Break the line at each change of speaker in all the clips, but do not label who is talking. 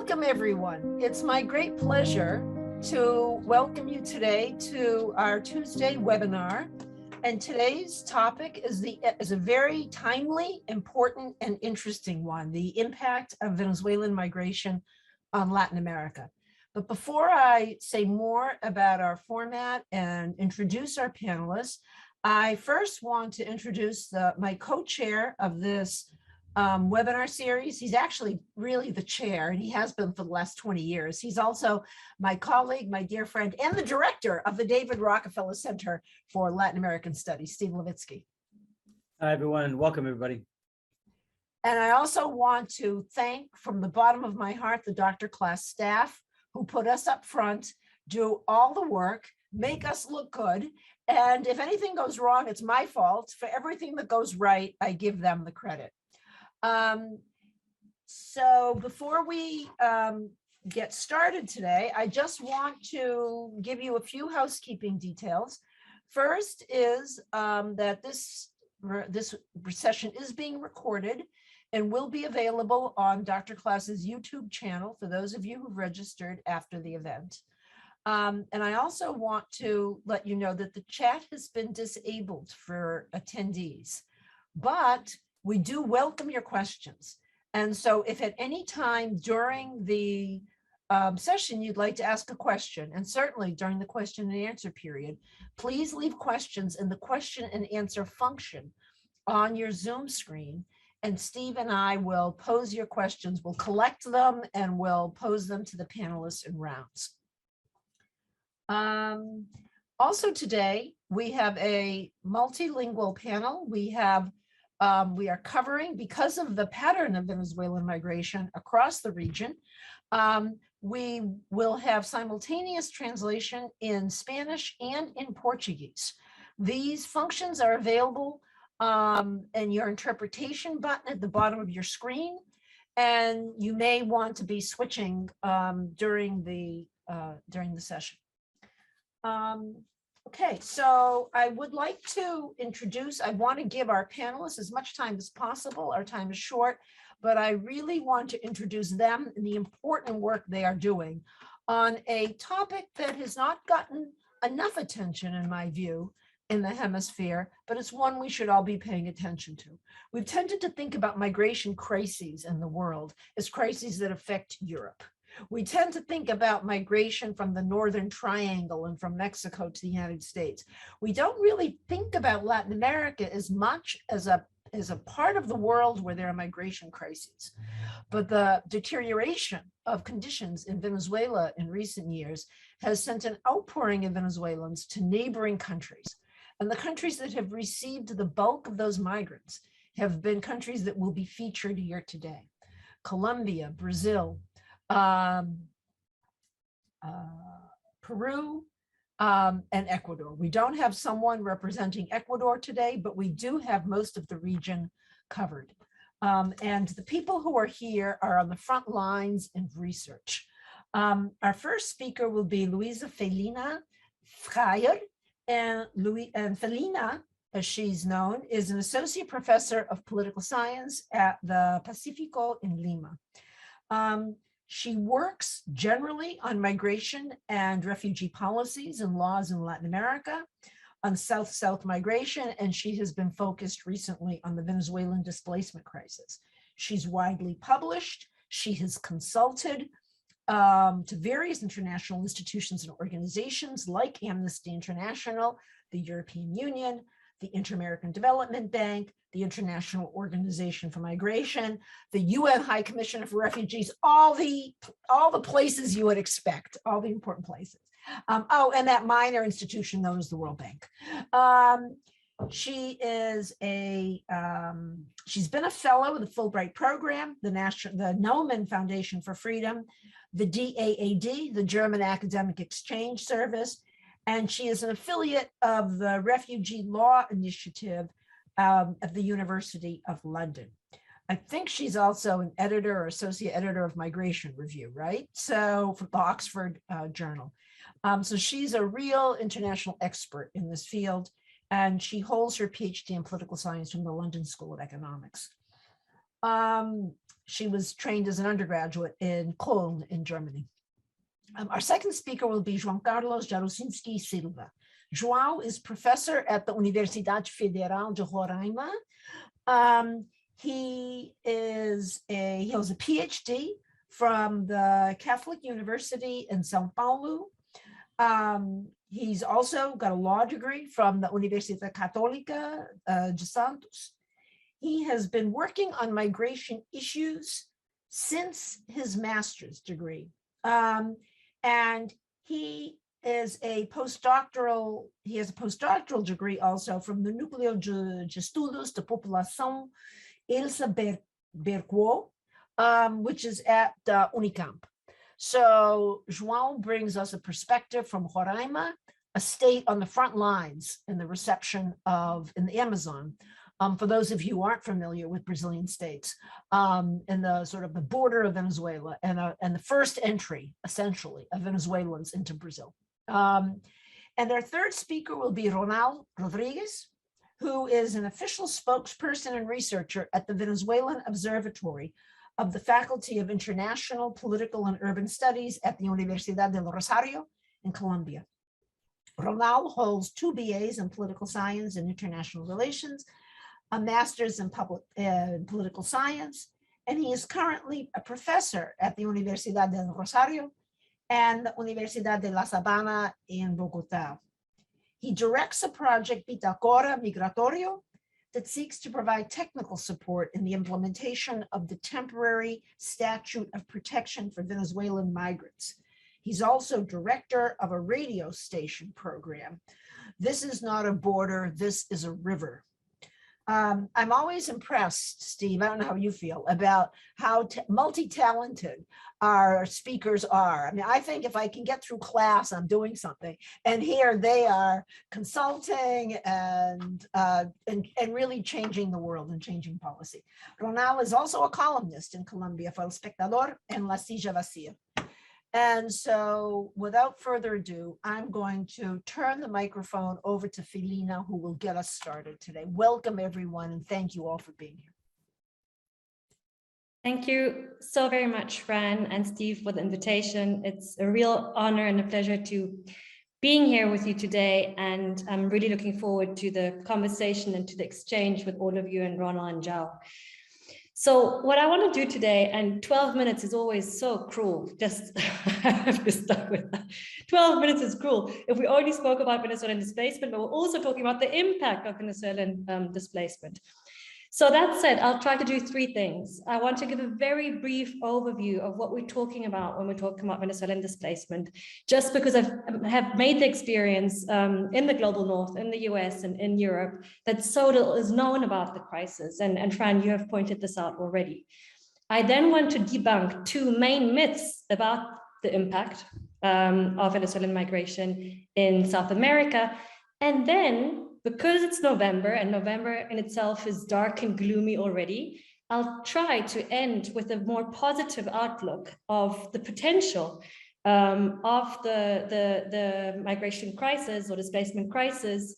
Welcome, everyone. It's my great pleasure to welcome you today to our Tuesday webinar. And today's topic is a very timely, important, and interesting one, the impact of Venezuelan migration on Latin America. But before I say more about our format and introduce our panelists, I first want to introduce my co-chair of this webinar series. He's actually really the chair, and he has been for the last 20 years. He's also my colleague, my dear friend, and the director of the David Rockefeller Center for Latin American Studies, Steve Levitsky.
Hi, everyone. Welcome, everybody.
And I also want to thank from the bottom of my heart the Dr. Class staff who put us up front, do all the work, make us look good. And if anything goes wrong, it's my fault. For everything that goes right, I give them the credit. So before we get started today, I just want to give you a few housekeeping details. First is that this session is being recorded and will be available on Dr. Class's YouTube channel for those of you who've registered after the event. And I also want to let you know that the chat has been disabled for attendees, but we do welcome your questions. And so if at any time during the session you'd like to ask a question, and certainly during the question and answer period, please leave questions in the question and answer function on your Zoom screen. And Steve and I will pose your questions. We'll collect them and we'll pose them to the panelists in rounds. Also today, we have a multilingual panel. We are covering, because of the pattern of Venezuelan migration across the region, we will have simultaneous translation in Spanish and in Portuguese. These functions are available in your interpretation button at the bottom of your screen, and you may want to be switching during the session. Okay, so I would like to introduce, I want to give our panelists as much time as possible. Our time is short, but I really want to introduce them and the important work they are doing on a topic that has not gotten enough attention, in my view, in the hemisphere, but it's one we should all be paying attention to. We've tended to think about migration crises in the world as crises that affect Europe. We tend to think about migration from the Northern Triangle and from Mexico to the United States. We don't really think about Latin America as much as a part of the world where there are migration crises. But the deterioration of conditions in Venezuela in recent years has sent an outpouring of Venezuelans to neighboring countries. And the countries that have received the bulk of those migrants have been countries that will be featured here today: Colombia, Brazil, Peru, and Ecuador. We don't have someone representing Ecuador today, but we do have most of the region covered. And the people who are here are on the front lines in research. Our first speaker will be Luisa Felina Freier, and Felina, as she's known, is an associate professor of political science at the Pacifico in Lima. She works generally on migration and refugee policies and laws in Latin America, on South-South migration, and she has been focused recently on the Venezuelan displacement crisis. She's widely published. She has consulted to various international institutions and organizations like Amnesty International, the European Union, the Inter-American Development Bank, the International Organization for Migration, the UN High Commissioner for Refugees, all the places you would expect, all the important places. Oh, and that minor institution known as the World Bank. She is she's been a fellow of the Fulbright program, the Lemann Foundation for Freedom, the DAAD, the German Academic Exchange Service, and she is an affiliate of the Refugee Law Initiative at the University of London. I think she's also an editor or associate editor of Migration Review, right? So for the Oxford Journal. So she's a real international expert in this field, and she holds her PhD in political science from the London School of Economics. She was trained as an undergraduate in Cologne in Germany. Our second speaker will be João Carlos Jarochinski Silva. João is professor at the Universidad Federal de Roraima. He has a PhD from the Catholic University in São Paulo. He's also got a law degree from the Universidad Católica de Santos. He has been working on migration issues since his master's degree. And he has a postdoctoral degree also from the Núcleo de Estudos de População Ilha Bercoa, which is at Unicamp. So João brings us a perspective from Roraima, a state on the front lines in the reception in the Amazon. For those of you who aren't familiar with Brazilian states, in the sort of the border of Venezuela and the first entry, essentially, of Venezuelans into Brazil. And our third speaker will be Ronal Rodriguez, who is an official spokesperson and researcher at the Venezuelan Observatorio of the Faculty of International, Political, and Urban Studies at the Universidad de Rosario in Colombia. Ronal holds 2 BAs in political science and international relations, a master's in political science, and he is currently a professor at the Universidad de Rosario and the Universidad de La Sabana in Bogotá. He directs a project Bitácora Migratorio that seeks to provide technical support in the implementation of the temporary statute of protection for Venezuelan migrants. He's also director of a radio station program. This is not a border, this is a river. I'm always impressed, Steve, I don't know how you feel, about how multi-talented our speakers are. I mean, I think if I can get through class, I'm doing something. And here they are consulting and really changing the world and changing policy. Ronal is also a columnist in Colombia for El Espectador and La Silla Vacía. And so without further ado, I'm going to turn the microphone over to Feline, who will get us started today. Welcome, everyone, and thank you all for being here.
Thank you so very much, Fran and Steve, for the invitation. It's a real honor and a pleasure to being here with you today. And I'm really looking forward to the conversation and to the exchange with all of you and Ronal and João. So what I want to do today, and 12 minutes is always so cruel, just I have to start with that. 12 minutes is cruel. If we already spoke about Venezuelan displacement, but we're also talking about the impact of Venezuelan displacement. So that said, I'll try to do 3 things. I want to give a very brief overview of what we're talking about when we're talking about Venezuelan displacement, just because I have made the experience in the global north, in the US and in Europe, that so little is known about the crisis. And Fran, you have pointed this out already. I then want to debunk 2 main myths about the impact of Venezuelan migration in South America. And then, because it's November, and November in itself is dark and gloomy already, I'll try to end with a more positive outlook of the potential of the migration crisis or displacement crisis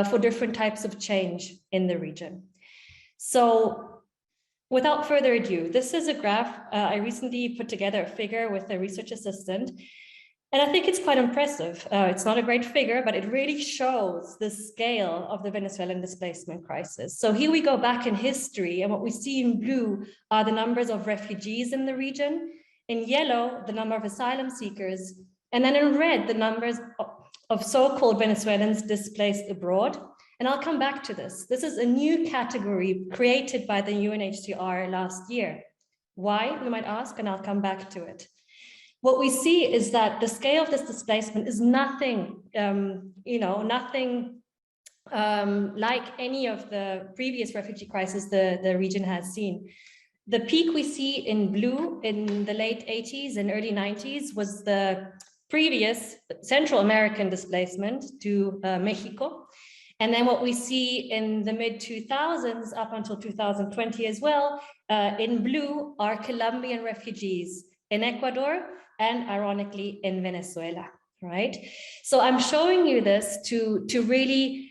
for different types of change in the region. So without further ado, this is a graph. I recently put together a figure with a research assistant. And I think it's quite impressive. It's not a great figure, but it really shows the scale of the Venezuelan displacement crisis. So here we go back in history, and what we see in blue are the numbers of refugees in the region. In yellow, the number of asylum seekers. And then in red, the numbers of so-called Venezuelans displaced abroad. And I'll come back to this. This is a new category created by the UNHCR last year. Why, you might ask, and I'll come back to it. What we see is that the scale of this displacement is nothing, nothing like any of the previous refugee crises the region has seen. The peak we see in blue in the late 80s and early 90s was the previous Central American displacement to Mexico. And then what we see in the mid 2000s up until 2020 as well, in blue are Colombian refugees in Ecuador, and ironically in Venezuela, right? So I'm showing you this to really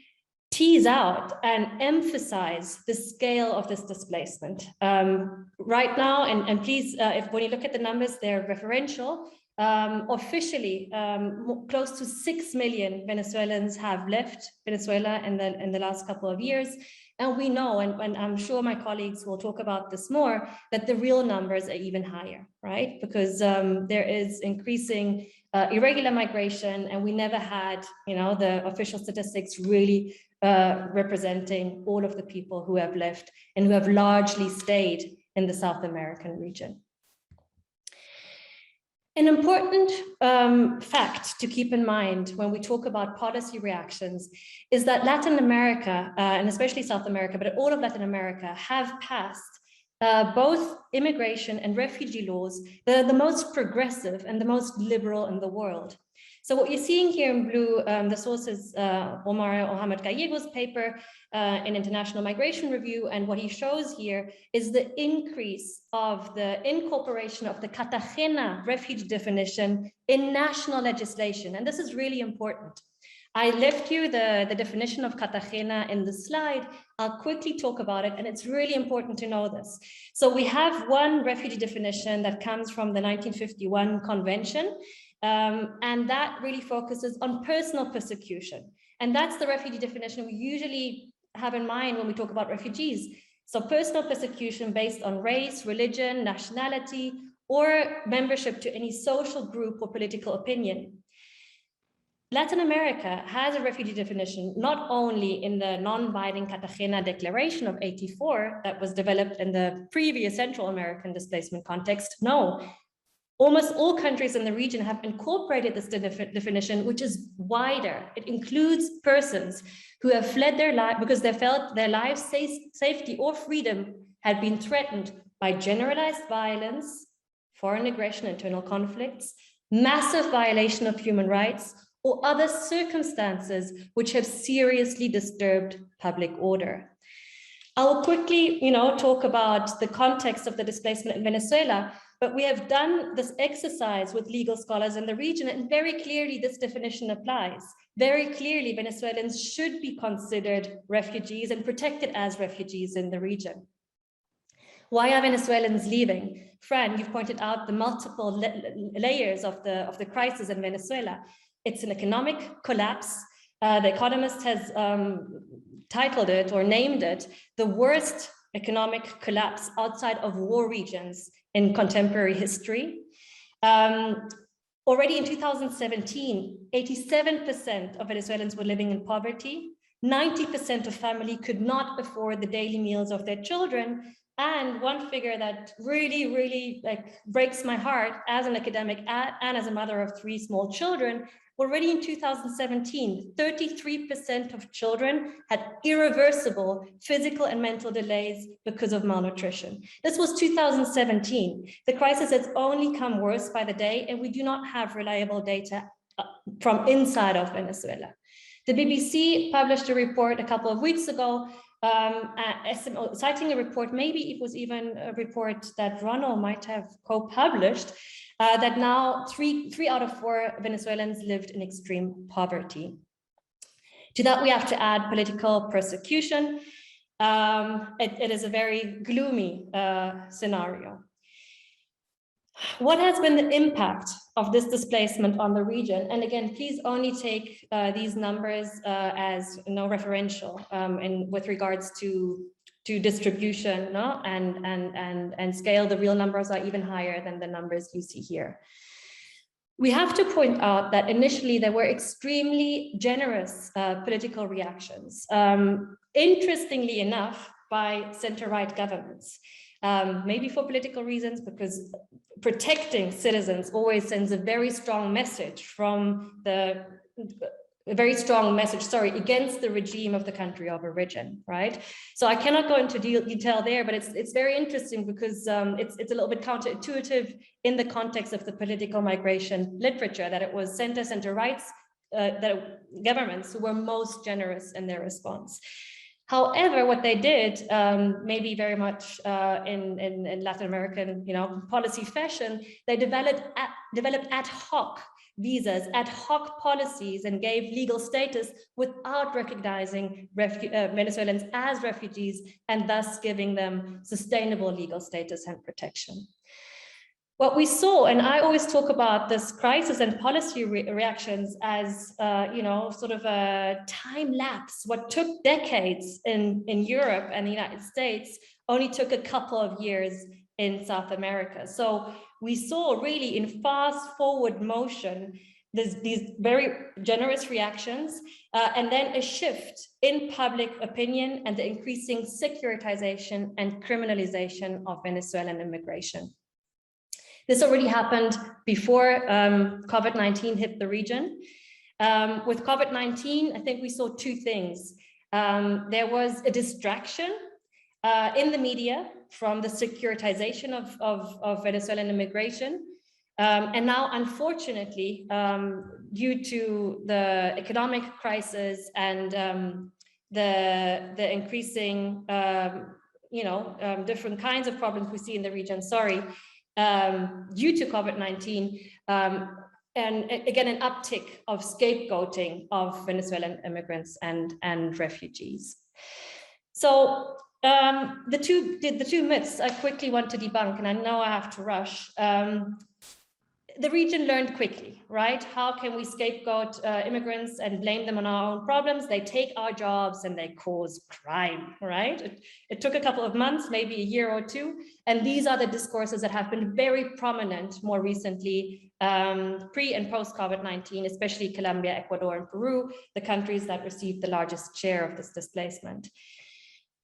tease out and emphasize the scale of this displacement. Right now, and please, when you look at the numbers, they're referential. Officially, close to 6 million Venezuelans have left Venezuela in the last couple of years. And we know, and I'm sure my colleagues will talk about this more, that the real numbers are even higher, right? Because there is increasing irregular migration, and we never had, the official statistics really representing all of the people who have left and who have largely stayed in the South American region. An important fact to keep in mind when we talk about policy reactions is that Latin America, and especially South America, but all of Latin America, have passed both immigration and refugee laws that are the most progressive and the most liberal in the world. So what you're seeing here in blue, the source is Omar Mohamed Gallego's paper in International Migration Review, and what he shows here is the increase of the incorporation of the Cartagena refugee definition in national legislation, and this is really important. I left you the definition of Cartagena in the slide. I'll quickly talk about it, and it's really important to know this. So we have one refugee definition that comes from the 1951 convention, and that really focuses on personal persecution. And that's the refugee definition we usually have in mind when we talk about refugees. So personal persecution based on race, religion, nationality, or membership to any social group or political opinion. Latin America has a refugee definition not only in the non-binding Cartagena Declaration of '84 that was developed in the previous Central American displacement context. No, almost all countries in the region have incorporated this definition, which is wider. It includes persons who have fled their life because they felt their lives, safety, or freedom had been threatened by generalized violence, foreign aggression, internal conflicts, massive violation of human rights, or other circumstances which have seriously disturbed public order. I'll quickly, talk about the context of the displacement in Venezuela, but we have done this exercise with legal scholars in the region, and very clearly this definition applies. Very clearly, Venezuelans should be considered refugees and protected as refugees in the region. Why are Venezuelans leaving? Fran, you've pointed out the multiple layers of the crisis in Venezuela. It's an economic collapse. The Economist has titled it or named it the worst economic collapse outside of war regions in contemporary history. Already in 2017, 87% of Venezuelans were living in poverty. 90% of family could not afford the daily meals of their children. And one figure that really breaks my heart as an academic and as a mother of 3 small children, already in 2017, 33% of children had irreversible physical and mental delays because of malnutrition. This was 2017. The crisis has only come worse by the day, and we do not have reliable data from inside of Venezuela. The BBC published a report a couple of weeks ago, citing a report, maybe it was even a report that Ronal might have co-published, that now three out of 4 Venezuelans lived in extreme poverty. To that, we have to add political persecution. It is a very gloomy scenario. What has been the impact of this displacement on the region? And again, please only take these numbers as referential and with regards to distribution, and scale. The real numbers are even higher than the numbers you see here. We have to point out that initially there were extremely generous political reactions, interestingly enough, by center-right governments. Maybe for political reasons, because protecting citizens always sends a very strong message against the regime of the country of origin, right? So I cannot go into detail there, but it's very interesting because it's a little bit counterintuitive in the context of the political migration literature that it was center rights governments who were most generous in their response. However, what they did, maybe very much in Latin American, policy fashion, they developed ad hoc visas, ad hoc policies, and gave legal status without recognizing Venezuelans as refugees and thus giving them sustainable legal status and protection. What we saw, and I always talk about this crisis and policy reactions as, sort of a time lapse. What took decades in Europe and the United States only took a couple of years in South America. So we saw really in fast forward motion, these very generous reactions, and then a shift in public opinion and the increasing securitization and criminalization of Venezuelan immigration. This already happened before COVID-19 hit the region. With COVID-19, I think we saw two things. There was a distraction in the media from the securitization of Venezuelan immigration. And now, unfortunately, due to the economic crisis and the increasing, different kinds of problems we see in the region, due to COVID-19, and again, an uptick of scapegoating of Venezuelan immigrants and refugees. So the two myths I quickly want to debunk, and I know I have to rush. The region learned quickly, right? How can we scapegoat immigrants and blame them on our own problems? They take our jobs and they cause crime, right? It took a couple of months, maybe a year or two. And these are the discourses that have been very prominent more recently, pre and post COVID-19, especially Colombia, Ecuador, and Peru, the countries that received the largest share of this displacement.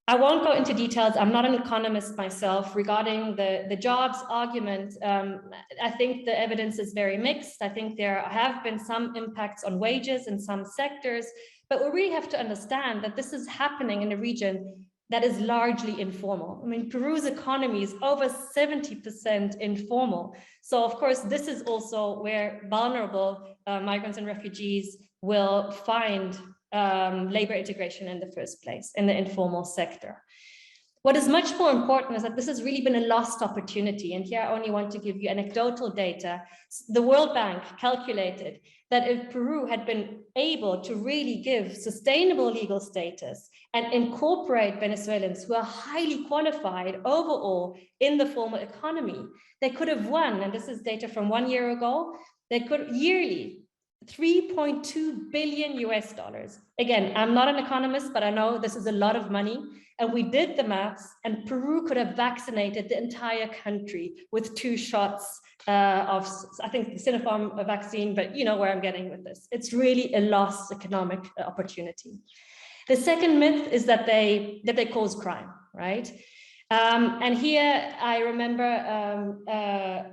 I won't go into details. I'm not an economist myself regarding the jobs argument. I think the evidence is very mixed. I think there have been some impacts on wages in some sectors, but we really have to understand that this is happening in a region that is largely informal. I mean, Peru's economy is over 70% informal. So of course, this is also where vulnerable migrants and refugees will find labor integration in the first place, in the informal sector. What is much more important is that this has really been a lost opportunity. And here I only want to give you anecdotal data. The World Bank calculated that if Peru had been able to really give sustainable legal status and incorporate Venezuelans who are highly qualified overall in the formal economy, they could have won, and this is data from 1 year ago, they could yearly $3.2 billion US. Again, I'm not an economist, but I know this is a lot of money. And we did the maths, and Peru could have vaccinated the entire country with 2 shots of, I think, the Sinopharm vaccine, but you know where I'm getting with this. It's really a lost economic opportunity. The second myth is that they cause crime, right? And here I remember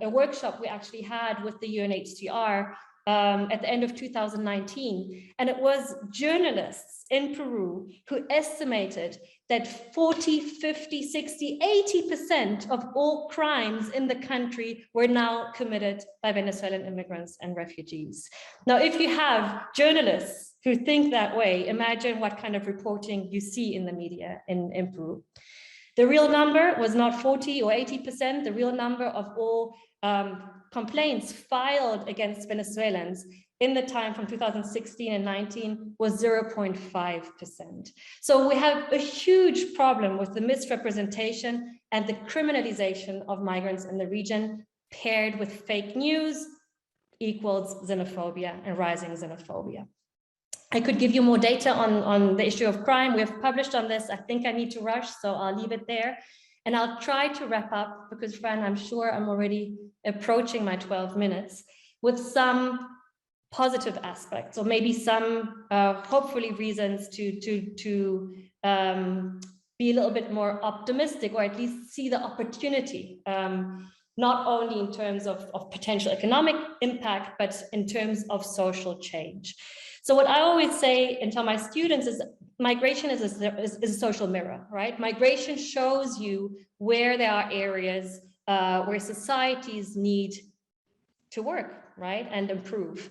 a workshop we actually had with the UNHCR at the end of 2019, and it was journalists in Peru who estimated that 40, 50, 60, 80% of all crimes in the country were now committed by Venezuelan immigrants and refugees. Now, if you have journalists who think that way, imagine what kind of reporting you see in the media in Peru. The real number was not 40 or 80%. The real number of all complaints filed against Venezuelans in the time from 2016 and 19 was 0.5%. So we have a huge problem with the misrepresentation and the criminalization of migrants in the region, paired with fake news equals xenophobia and rising xenophobia. I could give you more data on the issue of crime. We have published on this. I think I need to rush, so I'll leave it there. And I'll try to wrap up because, Fran, I'm sure I'm already approaching my 12 minutes with some positive aspects, or maybe some hopefully reasons to be a little bit more optimistic, or at least see the opportunity, not only in terms of potential economic impact, but in terms of social change. So what I always say and tell my students is migration is a social mirror, right? Migration shows you where there are areas where societies need to work, right, and improve.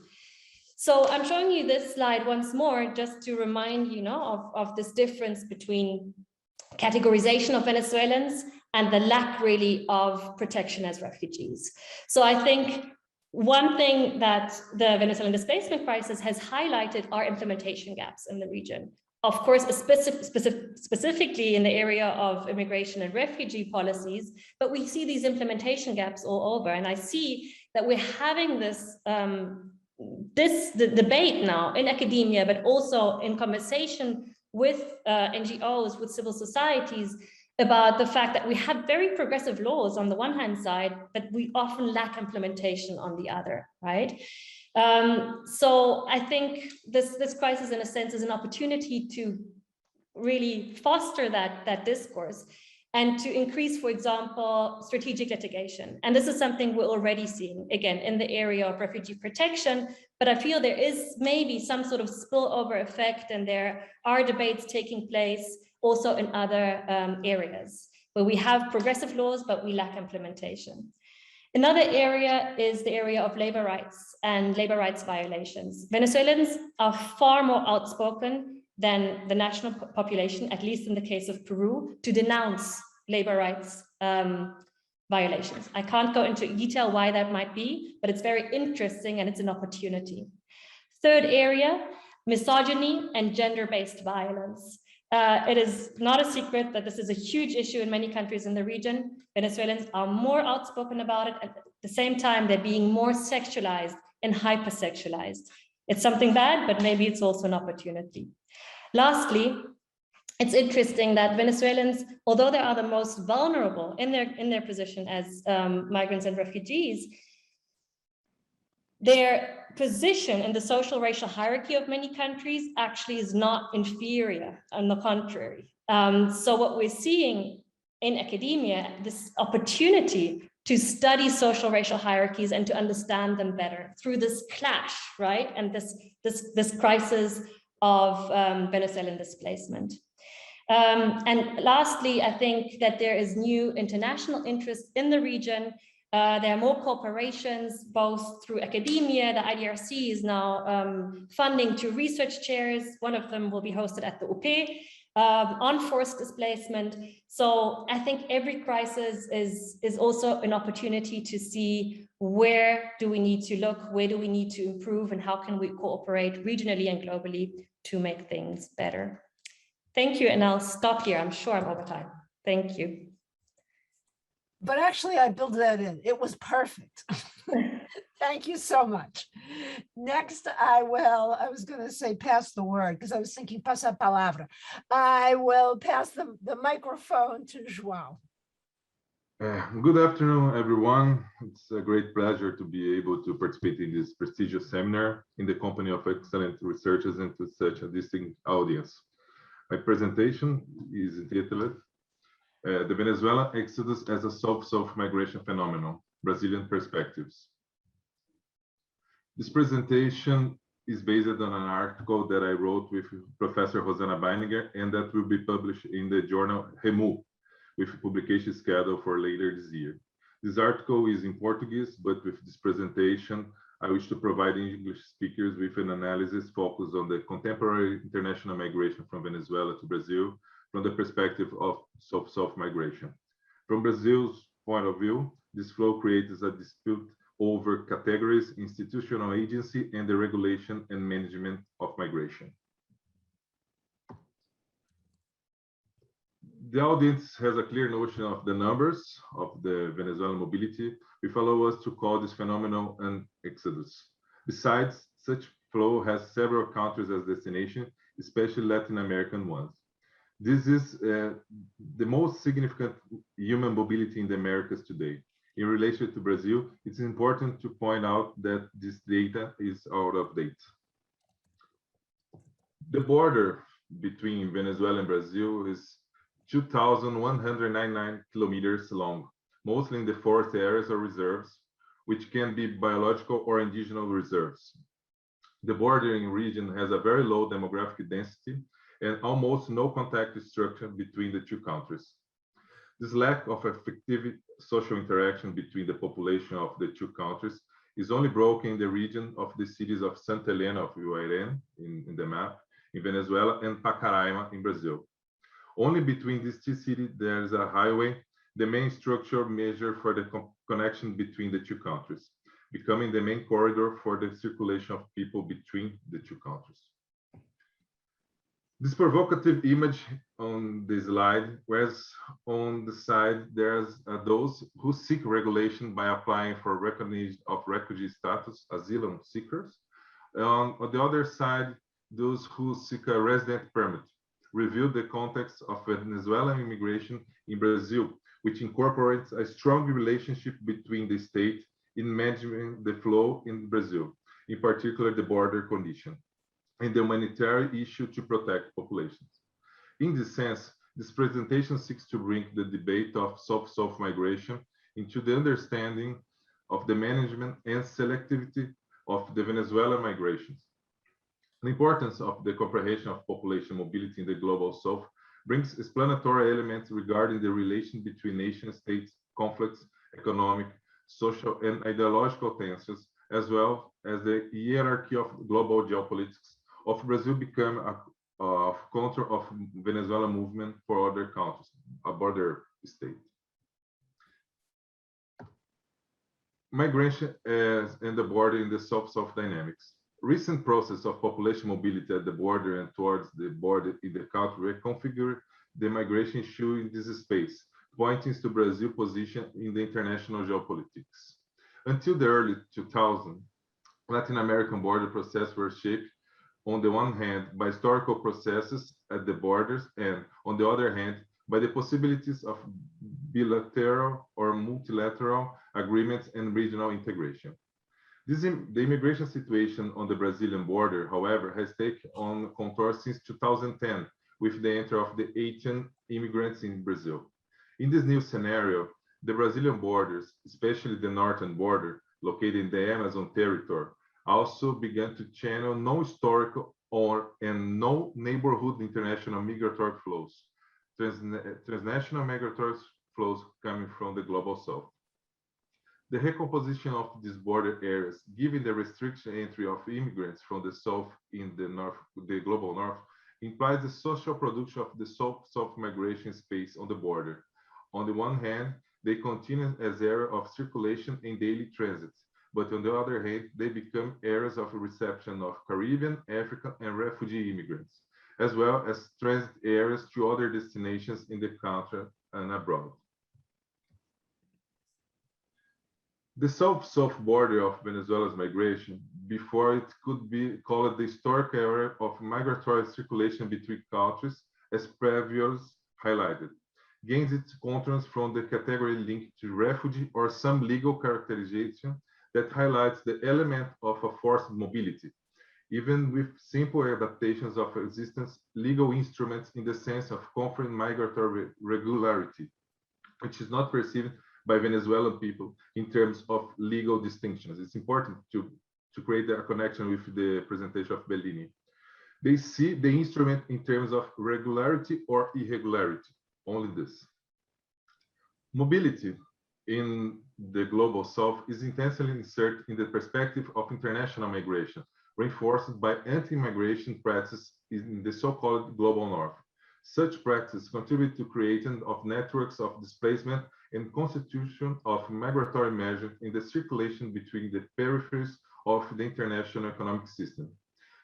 So I'm showing you this slide once more, just to remind you, of this difference between categorization of Venezuelans and the lack really of protection as refugees. So I think one thing that the Venezuelan displacement crisis has highlighted are implementation gaps in the region. Of course, specifically in the area of immigration and refugee policies, but we see these implementation gaps all over. And I see that we're having this the debate now in academia, but also in conversation with NGOs, with civil societies, about the fact that we have very progressive laws on the one hand side, but we often lack implementation on the other, right? So I think this crisis, in a sense, is an opportunity to really foster that discourse and to increase, for example, strategic litigation. And this is something we're already seeing, again, in the area of refugee protection, but I feel there is maybe some sort of spillover effect, and there are debates taking place also in other areas where we have progressive laws, but we lack implementation. Another area is the area of labor rights and labor rights violations. Venezuelans are far more outspoken than the national population, at least in the case of Peru, to denounce labor rights violations. I can't go into detail why that might be, but it's very interesting and it's an opportunity. Third area, misogyny and gender-based violence. It is not a secret that this is a huge issue in many countries in the region. Venezuelans are more outspoken about it. At the same time, they're being more sexualized and hypersexualized. It's something bad, but maybe it's also an opportunity. Lastly, it's interesting that Venezuelans, although they are the most vulnerable in their position as migrants and refugees, their position in the social racial hierarchy of many countries actually is not inferior, on the contrary. So what we're seeing in academia, this opportunity to study social racial hierarchies and to understand them better through this clash, right? And this crisis of Venezuelan displacement. And lastly, I think that there is new international interest in the region. There are more corporations, both through academia. The IDRC is now funding 2 research chairs. One of them will be hosted at the UP on forced displacement. So I think every crisis is also an opportunity to see where do we need to look, where do we need to improve, and how can we cooperate regionally and globally to make things better. Thank you, and I'll stop here. I'm sure I'm over time. Thank you.
But actually, I built that in. It was perfect. Thank you so much. Next, I was going to say pass the word because I was thinking pasa palabra. I will pass the microphone to João.
Good afternoon, everyone. It's a great pleasure to be able to participate in this prestigious seminar in the company of excellent researchers and to such a distinct audience. My presentation is entitled The Venezuelan Exodus as a South-South Migration Phenomenon, Brazilian Perspectives. This presentation is based on an article that I wrote with Professor Rosana Beininger and that will be published in the journal Remu, with publication schedule for later this year. This article is in Portuguese, but with this presentation, I wish to provide English speakers with an analysis focused on the contemporary international migration from Venezuela to Brazil from the perspective of South-South migration. From Brazil's point of view, this flow creates a dispute over categories, institutional agency, and the regulation and management of migration. The audience has a clear notion of the numbers of the Venezuelan mobility, which allow us to call this phenomenon an exodus. Besides, such flow has several countries as destination, especially Latin American ones. This is the most significant human mobility in the Americas today. In relation to Brazil, it's important to point out that this data is out of date. The border between Venezuela and Brazil is 2,199 kilometers long, mostly in the forest areas or reserves, which can be biological or indigenous reserves. The bordering region has a very low demographic density and almost no contact structure between the two countries. This lack of effective social interaction between the population of the two countries is only broken in the region of the cities of Santa Helena of Uairén in the map in Venezuela and Pacaraima in Brazil. Only between these two cities there is a highway, the main structure measure for the connection between the two countries. becoming the main corridor for the circulation of people between the two countries. This provocative image on the slide, whereas on the side there's those who seek regulation by applying for recognition of refugee status, asylum seekers. On the other side, those who seek a resident permit, reveal the context of Venezuelan immigration in Brazil, which incorporates a strong relationship between the state in managing the flow in Brazil, in particular the border condition, and the humanitarian issue to protect populations. In this sense, this presentation seeks to bring the debate of South-South migration into the understanding of the management and selectivity of the Venezuelan migrations. The importance of the comprehension of population mobility in the global South brings explanatory elements regarding the relation between nation-states, conflicts, economic, social, and ideological tensions, as well as the hierarchy of global geopolitics of Brazil become a counter of Venezuela movement for other countries, a border state. Migration and the border in the South-South dynamics. Recent process of population mobility at the border and towards the border in the country reconfigure the migration issue in this space, pointing to Brazil's position in the international geopolitics. Until the early 2000s, Latin American border processes were shaped on the one hand by historical processes at the borders and on the other hand by the possibilities of bilateral or multilateral agreements and regional integration. The immigration situation on the Brazilian border, however, has taken on contour since 2010 with the entry of the Haitian immigrants in Brazil. In this new scenario, the Brazilian borders, especially the northern border, located in the Amazon territory, also began to channel non-historical and no-neighborhood international migratory flows, transnational migratory flows coming from the global South. The recomposition of these border areas, given the restriction entry of immigrants from the South in the North, the global North, implies the social production of the South-South migration space on the border. On the one hand, they continue as areas of circulation and daily transit, but on the other hand, they become areas of reception of Caribbean, African, and refugee immigrants, as well as transit areas to other destinations in the country and abroad. The South-South border of Venezuela's migration, before it could be called the historic area of migratory circulation between countries, as previously highlighted, gains its contours from the category linked to refugee or some legal characterization that highlights the element of a forced mobility, even with simple adaptations of existence legal instruments in the sense of conferring migratory regularity, which is not perceived by Venezuelan people in terms of legal distinctions. It's important to create a connection with the presentation of Bellini. They see the instrument in terms of regularity or irregularity, only this. Mobility in the global South is intensely inserted in the perspective of international migration, reinforced by anti-migration practices in the so-called global North. Such practices contribute to creating of networks of displacement and constitution of migratory measures in the circulation between the peripheries of the international economic system.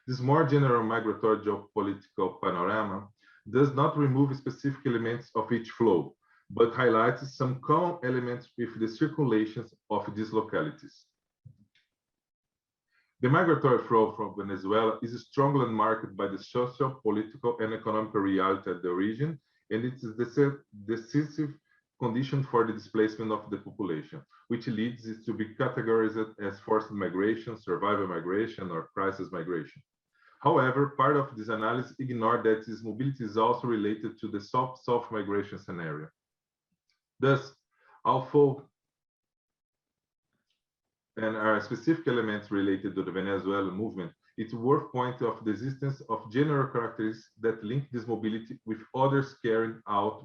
This more general migratory geopolitical panorama does not remove specific elements of each flow, but highlights some common elements with the circulations of these localities. The migratory flow from Venezuela is strongly marked by the social, political, and economic reality at the region, and it is the decisive condition for the displacement of the population, which leads it to be categorized as forced migration, survival migration, or crisis migration. However, part of this analysis ignores that this mobility is also related to the South-South migration scenario. Thus, although and are specific elements related to the Venezuelan movement, it's worth pointing out the existence of general characteristics that link this mobility with others carried out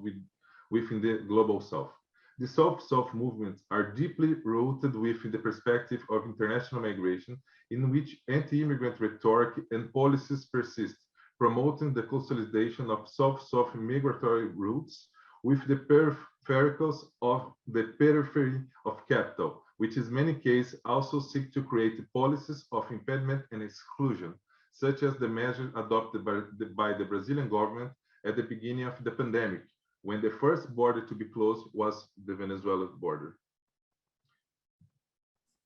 within the global South. The South-South movements are deeply rooted within the perspective of international migration, in which anti-immigrant rhetoric and policies persist, promoting the consolidation of South-South migratory routes with the peripherals of the periphery of capital, which in many cases also seek to create policies of impediment and exclusion, such as the measures adopted by the Brazilian government at the beginning of the pandemic, when the first border to be closed was the Venezuela border.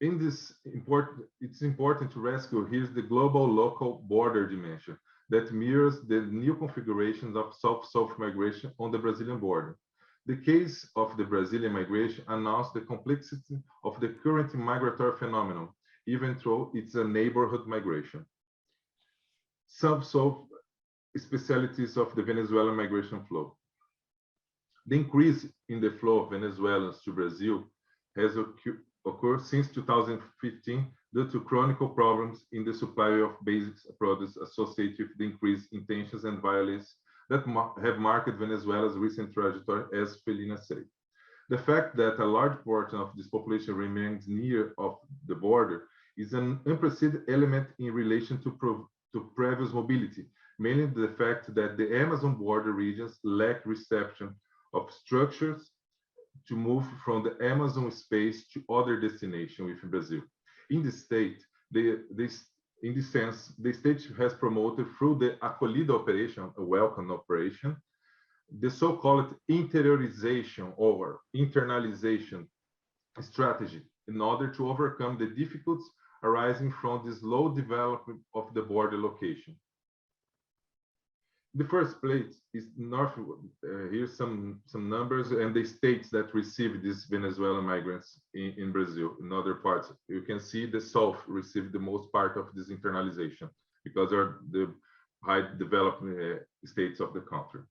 It's important to rescue here the global-local border dimension that mirrors the new configurations of South-South migration on the Brazilian border. The case of the Brazilian migration announced the complexity of the current migratory phenomenon, even though it's a neighborhood migration. South-South specialties of the Venezuelan migration flow. The increase in the flow of Venezuelans to Brazil has occurred since 2015 due to chronic problems in the supply of basic products associated with the increase in tensions and violence that have marked Venezuela's recent trajectory, as Feline said. The fact that a large portion of this population remains near of the border is an unprecedented element in relation to previous mobility, mainly the fact that the Amazon border regions lack reception of structures to move from the Amazon space to other destinations within Brazil. In the state, in this sense, the state has promoted through the Acolhida operation, a welcome operation, the so-called interiorization or internalization strategy in order to overcome the difficulties arising from the slow development of the border location. The first place is north. Here's some numbers and the states that receive these Venezuelan migrants in Brazil. In other parts, you can see the south received the most part of this internalization because they're the high developed states of the country.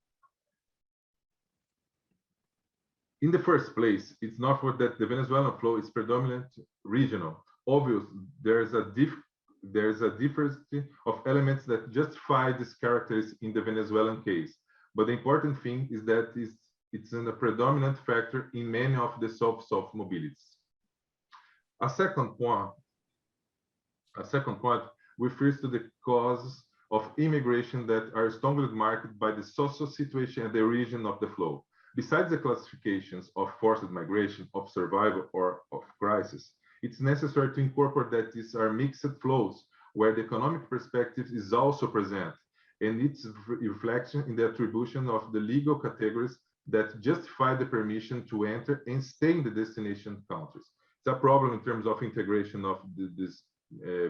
In the first place, it's northward that the Venezuelan flow is predominantly regional. Obviously, there's a diversity of elements that justify these characters in the Venezuelan case. But the important thing is that it's a predominant factor in many of the South-South mobilities. A second point refers to the causes of immigration that are strongly marked by the social situation and the region of the flow. Besides the classifications of forced migration, of survival, or of crisis, it's necessary to incorporate that these are mixed flows where the economic perspective is also present, and its reflection in the attribution of the legal categories that justify the permission to enter and stay in the destination countries. It's a problem in terms of integration of these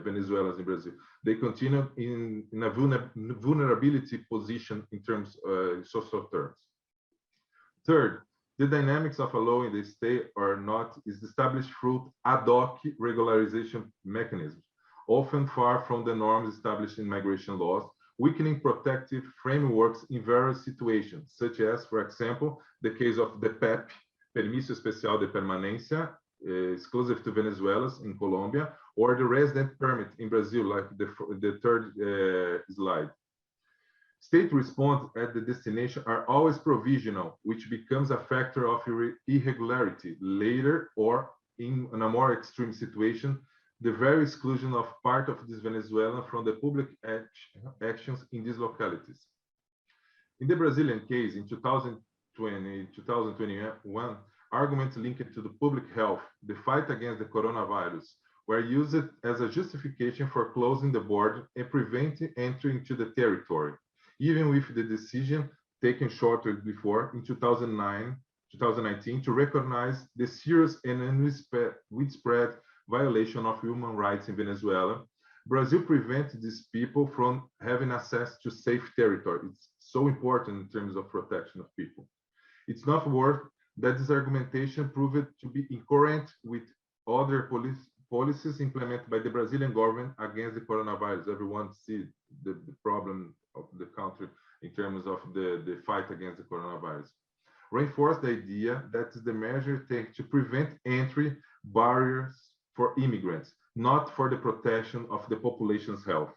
Venezuelans in Brazil. They continue in a vulnerability position in terms of social terms. Third, the dynamics of allowing the stay or not is established through ad hoc regularization mechanisms, often far from the norms established in migration laws, weakening protective frameworks in various situations, such as, for example, the case of the PEP, Permiso Especial de Permanência, exclusive to Venezuelans in Colombia, or the resident permit in Brazil, like the third slide. State response at the destination are always provisional, which becomes a factor of irregularity later, or in a more extreme situation, the very exclusion of part of this Venezuelan from the public actions in these localities. In the Brazilian case, in 2021, arguments linked to the public health, the fight against the coronavirus, were used as a justification for closing the border and preventing entry into the territory, even with the decision taken shortly before in 2019 to recognize the serious and widespread violation of human rights in Venezuela. Brazil prevented these people from having access to safe territory. It's so important in terms of protection of people. It's not worth that this argumentation proved to be incoherent with other policies implemented by the Brazilian government against the coronavirus. Everyone sees the problem of the country in terms of the fight against the coronavirus. Reinforce the idea that the measure taken to prevent entry barriers for immigrants, not for the protection of the population's health.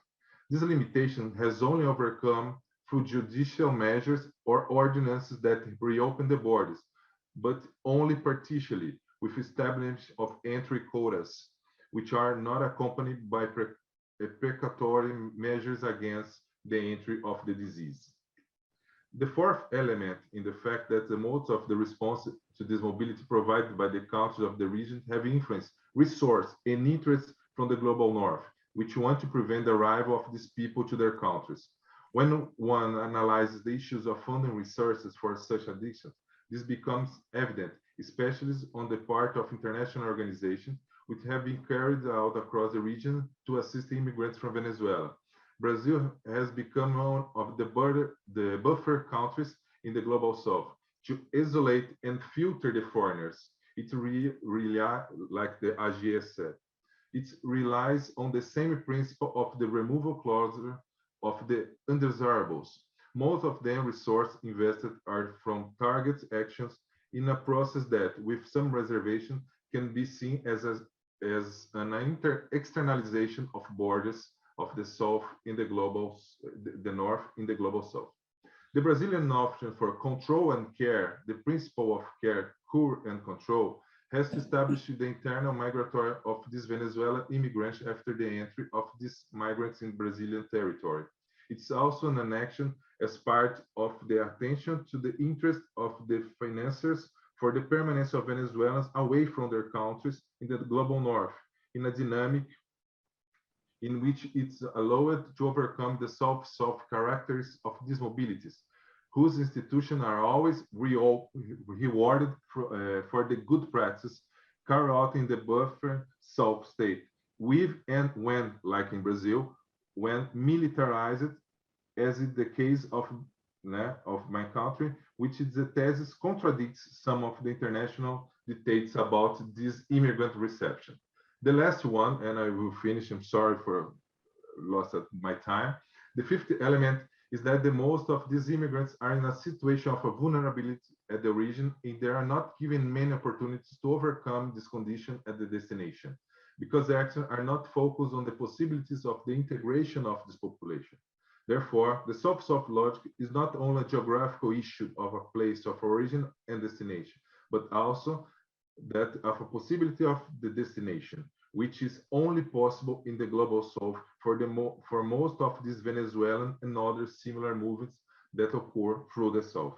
This limitation has only overcome through judicial measures or ordinances that reopen the borders, but only partially with establishment of entry quotas, which are not accompanied by precautionary measures against the entry of the disease. The fourth element in the fact that the modes of the response to this mobility provided by the countries of the region have influence, resource, and interest from the global north, which want to prevent the arrival of these people to their countries. When one analyzes the issues of funding resources for such addictions, this becomes evident, especially on the part of international organizations which have been carried out across the region to assist immigrants from Venezuela. Brazil has become one of the buffer countries in the global south to isolate and filter the foreigners. It like the AGS said, it relies on the same principle of the removal clause of the undesirables. Most of them resources invested are from target actions in a process that, with some reservation, can be seen as an externalization of borders of the south in the north in the global south. The Brazilian option for control and care, the principle of care, cure and control, has to establish the internal migratory of these Venezuelan immigrants after the entry of these migrants in Brazilian territory. It's also an action as part of the attention to the interest of the financiers for the permanence of Venezuelans away from their countries in the global north, in a dynamic in which it's allowed to overcome the soft characters of these mobilities, whose institutions are always rewarded for the good practice carried out in the buffer South state, with and when, like in Brazil, when militarized, as is the case of my country, which is the thesis contradicts some of the international dictates about this immigrant reception. The last one, and I will finish, I'm sorry for loss of my time. The fifth element is that the most of these immigrants are in a situation of a vulnerability at the region, and they are not given many opportunities to overcome this condition at the destination, because the actions are not focused on the possibilities of the integration of this population. Therefore, the soft logic is not only a geographical issue of a place of origin and destination, but also that of a possibility of the destination, which is only possible in the global south for most of these Venezuelan and other similar movements that occur through the south.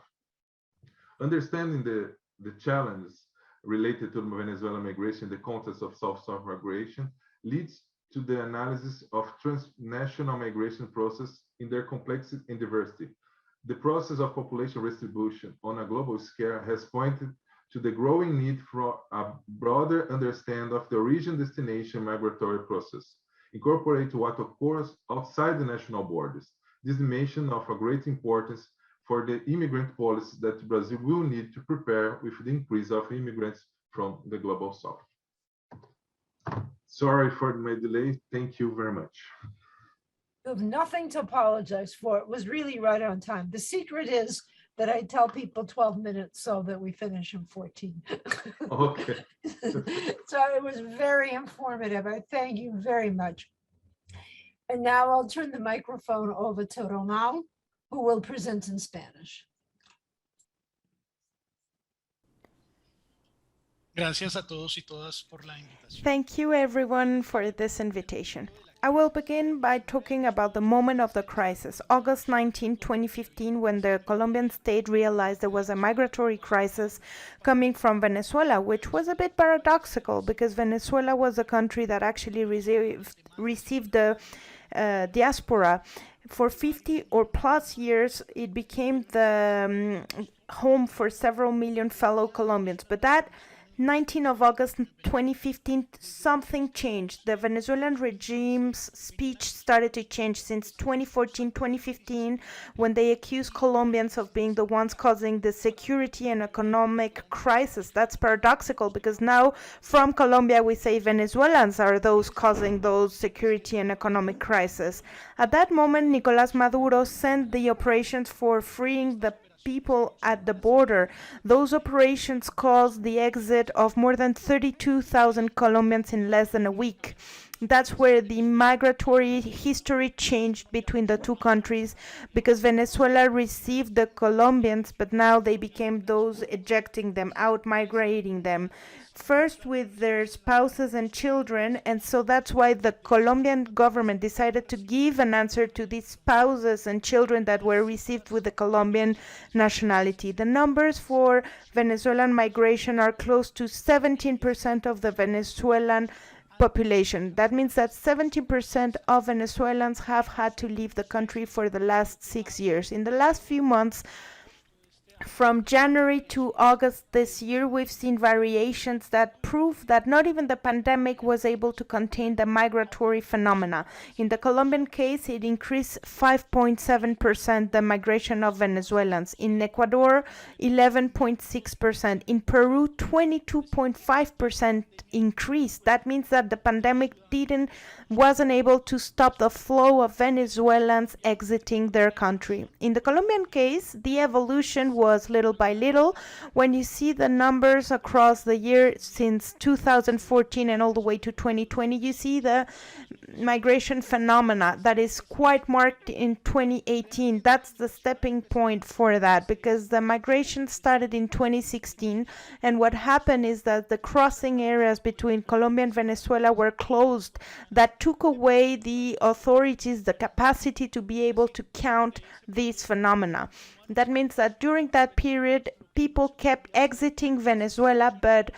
Understanding the challenges related to Venezuelan migration in the context of south-south migration leads to the analysis of transnational migration process in their complexity and diversity. The process of population redistribution on a global scale has pointed to the growing need for a broader understanding of the origin-destination migratory process, incorporate what occurs outside the national borders. This dimension of a great importance for the immigrant policy that Brazil will need to prepare with the increase of immigrants from the global south. Sorry for my delay. Thank you very much.
You have nothing to apologize for. It was really right on time. The secret is that I tell people 12 minutes so that we finish in 14.
Okay.
So it was very informative. I thank you very much. And now I'll turn the microphone over to Ronal, who will present in Spanish.
Gracias a todos y todas por la invitación.
Thank you everyone for this invitation. I will begin by talking about the moment of the crisis, August 19, 2015, when the Colombian state realized there was a migratory crisis coming from Venezuela, which was a bit paradoxical because Venezuela was a country that actually received the diaspora. For 50 or plus years, it became the home for several million fellow Colombians, but that 19th of August 2015, something changed. The Venezuelan regime's speech started to change since 2014-2015, when they accused Colombians of being the ones causing the security and economic crisis. That's paradoxical because now from Colombia we say Venezuelans are those causing those security and economic crisis. At that moment, Nicolás Maduro sent the operations for freeing the people at the border. Those operations caused the exit of more than 32,000 Colombians in less than a week. That's where the migratory history changed between the two countries, because Venezuela received the Colombians, but now they became those ejecting them out, migrating them, first with their spouses and children. And so that's why the Colombian government decided to give an answer to these spouses and children that were received with the Colombian nationality. The numbers for Venezuelan migration are close to 17% of the Venezuelan population. That means that 70% of Venezuelans have had to leave the country for the last 6 years. In the last few months, from January to August this year, we've seen variations that prove that not even the pandemic was able to contain the migratory phenomena. In the Colombian case, it increased 5.7% the migration of Venezuelans. In Ecuador, 11.6%. In Peru, 22.5% increase. That means that the pandemic wasn't able to stop the flow of Venezuelans exiting their country. In the Colombian case, the evolution was little by little. When you see the numbers across the year since 2014 and all the way to 2020, you see the migration phenomena that is quite marked in 2018. That's the stepping point for that, because the migration started in 2016, and what happened is that the crossing areas between Colombia and Venezuela were closed. That took away the authorities the capacity to be able to count these phenomena. That means that during that period, people kept exiting Venezuela, but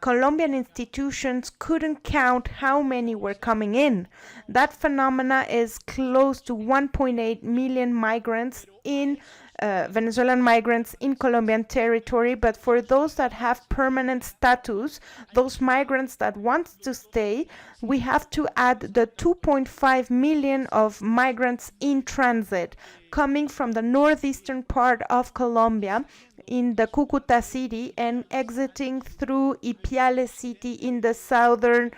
Colombian institutions couldn't count how many were coming in. That phenomena is close to 1.8 million migrants in Venezuelan migrants in Colombian territory, but for those that have permanent status, those migrants that want to stay, we have to add the 2.5 million of migrants in transit coming from the northeastern part of Colombia in the Cucuta city and exiting through Ipiales city in the southern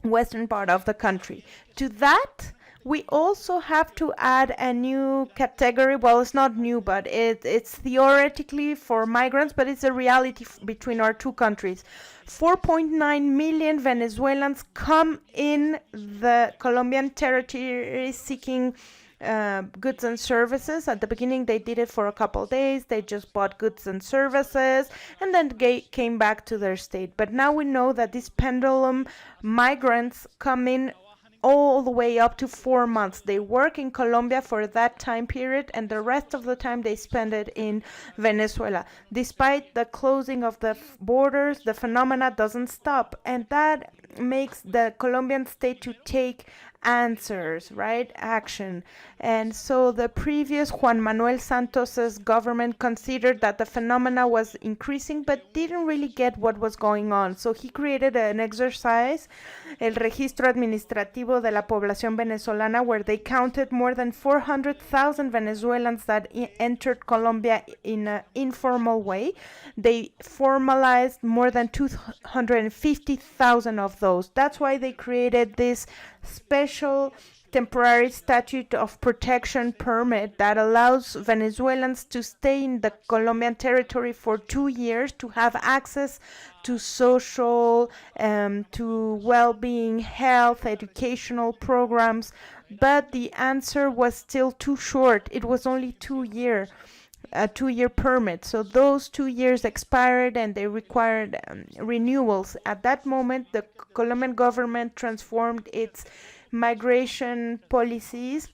western part of the country. To that, we also have to add a new category. Well, it's not new, but it's theoretically for migrants, but it's a reality between our two countries. 4.9 million Venezuelans come in the Colombian territory seeking goods and services. At the beginning, they did it for a couple of days. They just bought goods and services and then came back to their state. But now we know that these pendulum migrants come in all the way up to 4 months. They work in Colombia for that time period, and the rest of the time they spend it in Venezuela. Despite the closing of the borders, the phenomena doesn't stop, and that makes the Colombian state to take answers, right? Action. And so the previous Juan Manuel Santos's government considered that the phenomena was increasing, but didn't really get what was going on. So he created an exercise, el registro administrativo de la población venezolana, where they counted more than 400,000 Venezuelans that entered Colombia in an informal way. They formalized more than 250,000 of those. That's why they created this special temporary statute of protection permit that allows Venezuelans to stay in the Colombian territory for 2 years, to have access to social, to well-being, health, educational programs. But the answer was still too short. It was only 2 years. A 2-year permit. So those 2 years expired and they required renewals. At that moment, the Colombian government transformed its migration policies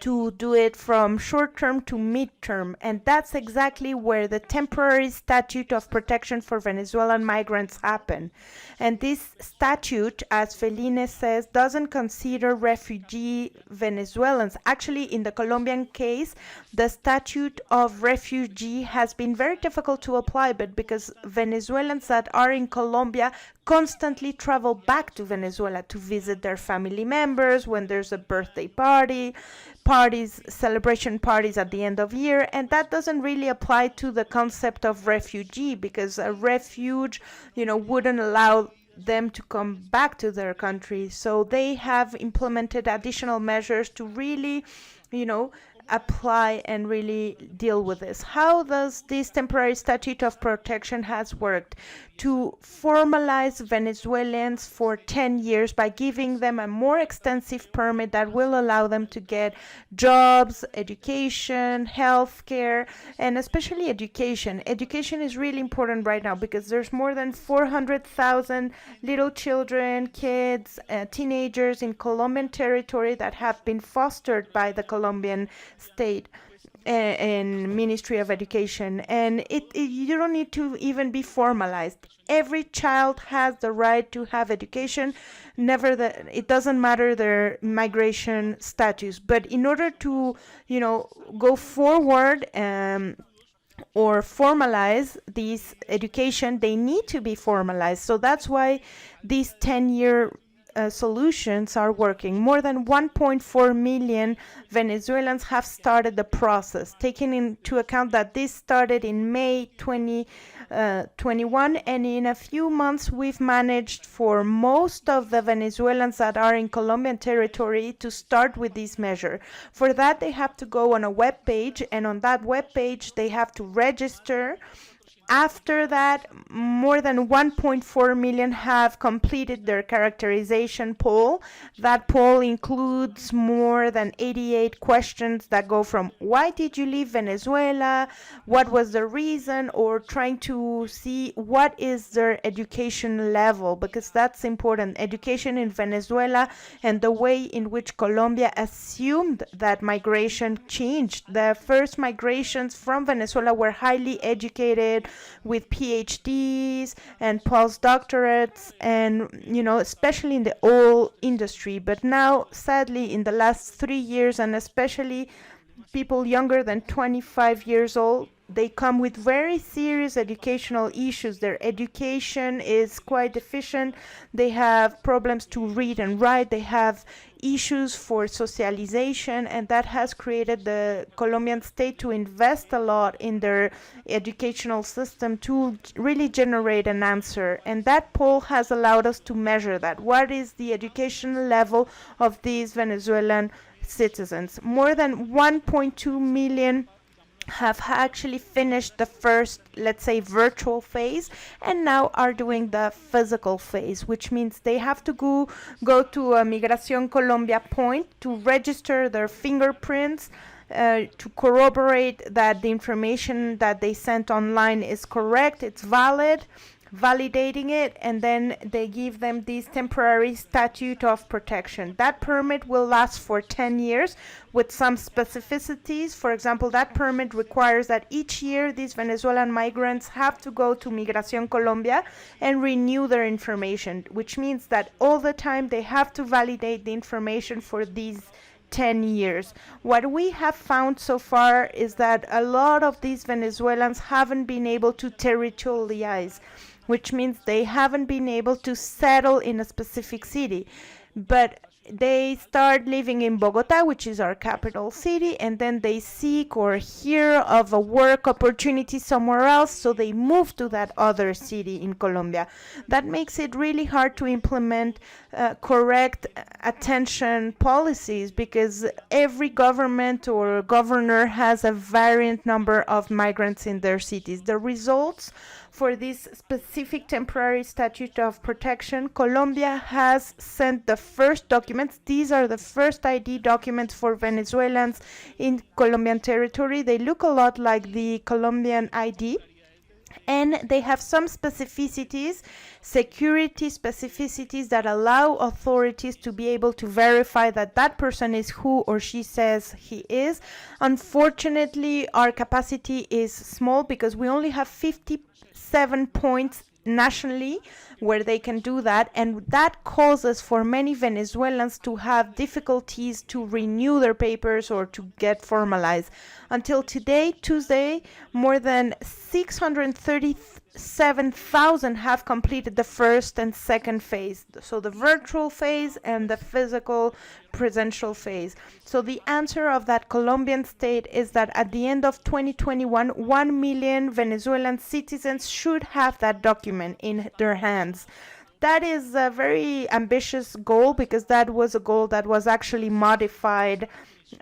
to do it from short-term to mid-term, and that's exactly where the temporary statute of protection for Venezuelan migrants happened. And this statute, as Feline says, doesn't consider refugee Venezuelans. Actually, in the Colombian case, the statute of refugee has been very difficult to apply, but because Venezuelans that are in Colombia constantly travel back to Venezuela to visit their family members when there's a birthday parties, celebration parties at the end of year, and that doesn't really apply to the concept of refugee, because a refuge, wouldn't allow them to come back to their country. So they have implemented additional measures to really, apply and really deal with this. How does this temporary statute of protection has worked? To formalize Venezuelans for 10 years by giving them a more extensive permit that will allow them to get jobs, education, healthcare, and especially education. Education is really important right now because there's more than 400,000 little children, kids, teenagers in Colombian territory that have been fostered by the Colombian state and Ministry of Education, and you don't need to even be formalized. Every child has the right to have education. It doesn't matter their migration status, but in order to go forward or formalize these education, they need to be formalized. So that's why these 10-year solutions are working. More than 1.4 million Venezuelans have started the process, taking into account that this started in May 2021, and in a few months we've managed for most of the Venezuelans that are in Colombian territory to start with this measure. For that, they have to go on a web page, and on that web page they have to register. After that, more than 1.4 million have completed their characterization poll. That poll includes more than 88 questions that go from why did you leave Venezuela, what was the reason, or trying to see what is their education level, because that's important. Education in Venezuela and the way in which Colombia assumed that migration changed. The first migrations from Venezuela were highly educated, with PhDs and postdoctorates, and especially in the oil industry. But now, sadly, in the last 3 years, and especially people younger than 25 years old, they come with very serious educational issues. Their education is quite deficient. They have problems to read and write. They have issues for socialization, and that has created the Colombian state to invest a lot in their educational system to really generate an answer. And that poll has allowed us to measure that. What is the education level of these Venezuelan citizens? More than 1.2 million have actually finished the first, let's say, virtual phase, and now are doing the physical phase, which means they have to go to a Migración Colombia point to register their fingerprints, to corroborate that the information that they sent online is correct, it's valid, validating it, and then they give them this temporary statute of protection. That permit will last for 10 years with some specificities. For example, that permit requires that each year these Venezuelan migrants have to go to Migración Colombia and renew their information, which means that all the time they have to validate the information for these 10 years. What we have found so far is that a lot of these Venezuelans haven't been able to territorialize, which means they haven't been able to settle in a specific city. But they start living in Bogota, which is our capital city, and then they seek or hear of a work opportunity somewhere else, so they move to that other city in Colombia. That makes it really hard to implement correct attention policies, because every government or governor has a variant number of migrants in their cities. The results for this specific temporary statute of protection, Colombia has sent the first documents. These are the first ID documents for Venezuelans in Colombian territory. They look a lot like the Colombian ID, and they have some specificities, security specificities, that allow authorities to be able to verify that that person is who or she says he is. Unfortunately, our capacity is small because we only have 57 points nationally where they can do that, and that causes for many Venezuelans to have difficulties to renew their papers or to get formalized. Until today, Tuesday, more than 637,000 have completed the first and second phase, so the virtual phase and the physical presential phase. So the answer of that Colombian state is that at the end of 2021, 1 million Venezuelan citizens should have that document in their hands. That is a very ambitious goal, because that was a goal that was actually modified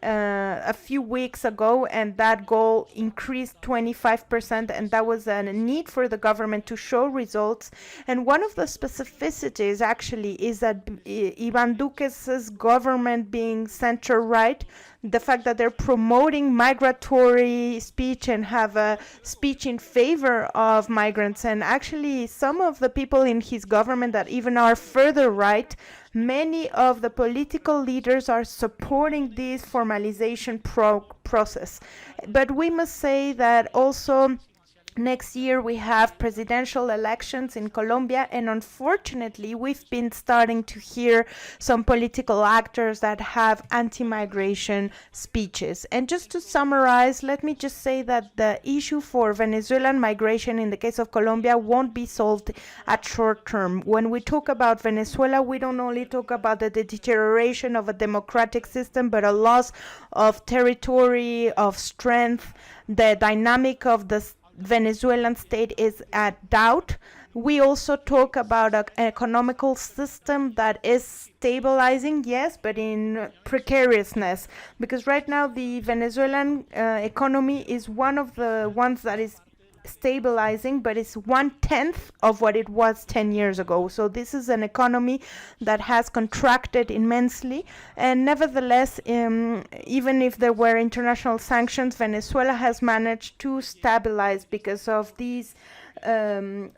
a few weeks ago, and that goal increased 25%, and that was a need for the government to show results. And one of the specificities actually is that Ivan Duque's government being center-right, the fact that they're promoting migratory speech and have a speech in favor of migrants, and actually some of the people in his government that even are further right, many of the political leaders are supporting this formalization process. But we must say that also next year we have presidential elections in Colombia, and unfortunately we've been starting to hear some political actors that have anti-migration speeches. And just to summarize, let me just say that the issue for Venezuelan migration in the case of Colombia won't be solved at short term. When we talk about Venezuela, we don't only talk about the deterioration of a democratic system, but a loss of territory, of strength. The dynamic of the Venezuelan state is at doubt. We also talk about an economical system that is stabilizing, yes, but in precariousness, because right now the Venezuelan economy is one of the ones that is stabilizing, but it's 1/10 of what it was 10 years ago. So this is an economy that has contracted immensely, and nevertheless, even if there were international sanctions, Venezuela has managed to stabilize because of these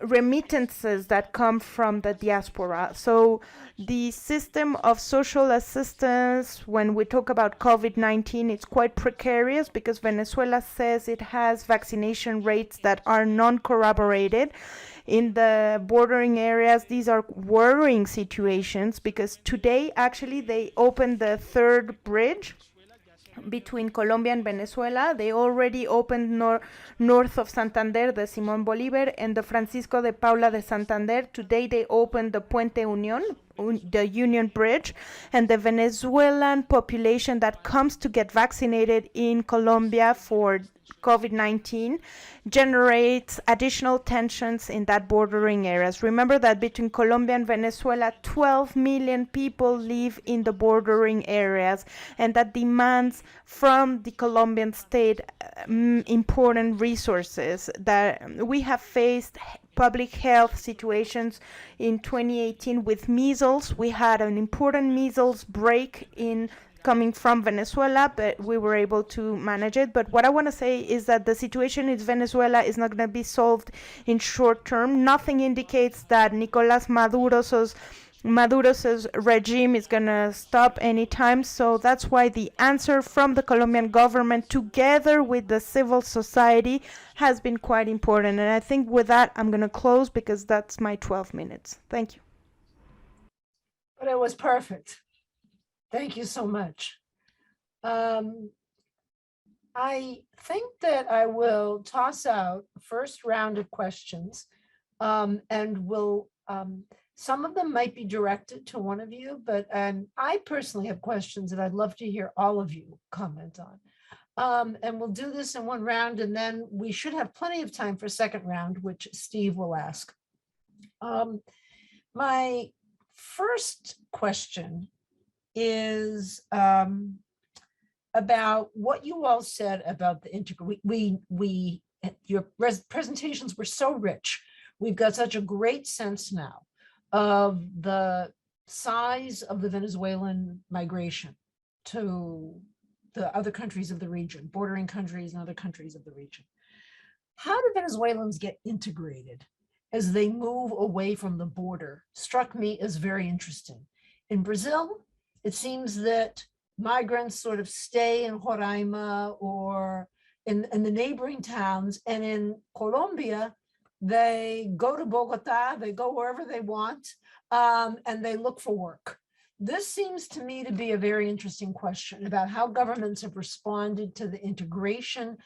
remittances that come from the diaspora. So the system of social assistance, when we talk about COVID-19, it's quite precarious because Venezuela says it has vaccination rates that are non-corroborated. In the bordering areas, these are worrying situations because today actually they opened the third bridge between Colombia and Venezuela. They already opened north of Santander, the Simón Bolívar, and the Francisco de Paula de Santander. Today they opened the Puente Unión, the Union Bridge, and the Venezuelan population that comes to get vaccinated in Colombia for COVID-19 generates additional tensions in that bordering areas. Remember that between Colombia and Venezuela, 12 million people live in the bordering areas, and that demands from the Colombian state important resources. That we have faced public health situations in 2018 with measles. We had an important measles break in coming from Venezuela, but we were able to manage it. But what I want to say is that the situation in Venezuela is not going to be solved in short term. Nothing indicates that Nicolás Maduro's regime is going to stop anytime. So that's why the answer from the Colombian government together with the civil society has been quite important. And I think with that, I'm going to close because that's my 12 minutes. Thank you.
But it was perfect. Thank you so much. I think that I will toss out the first round of questions, and some of them might be directed to one of you, but I personally have questions that I'd love to hear all of you comment on. And we'll do this in one round, and then we should have plenty of time for a second round, which Steve will ask. My first question is about what you all said about the your presentations were so rich. We've got such a great sense now of the size of the Venezuelan migration to the other countries of the region, bordering countries and other countries of the region. How do Venezuelans get integrated as they move away from the border? Struck me as very interesting. In Brazil, it seems that migrants sort of stay in Roraima or in the neighboring towns, and in Colombia, they go to Bogota, they go wherever they want, and they look for work. This seems to me to be a very interesting question about how governments have responded to the integration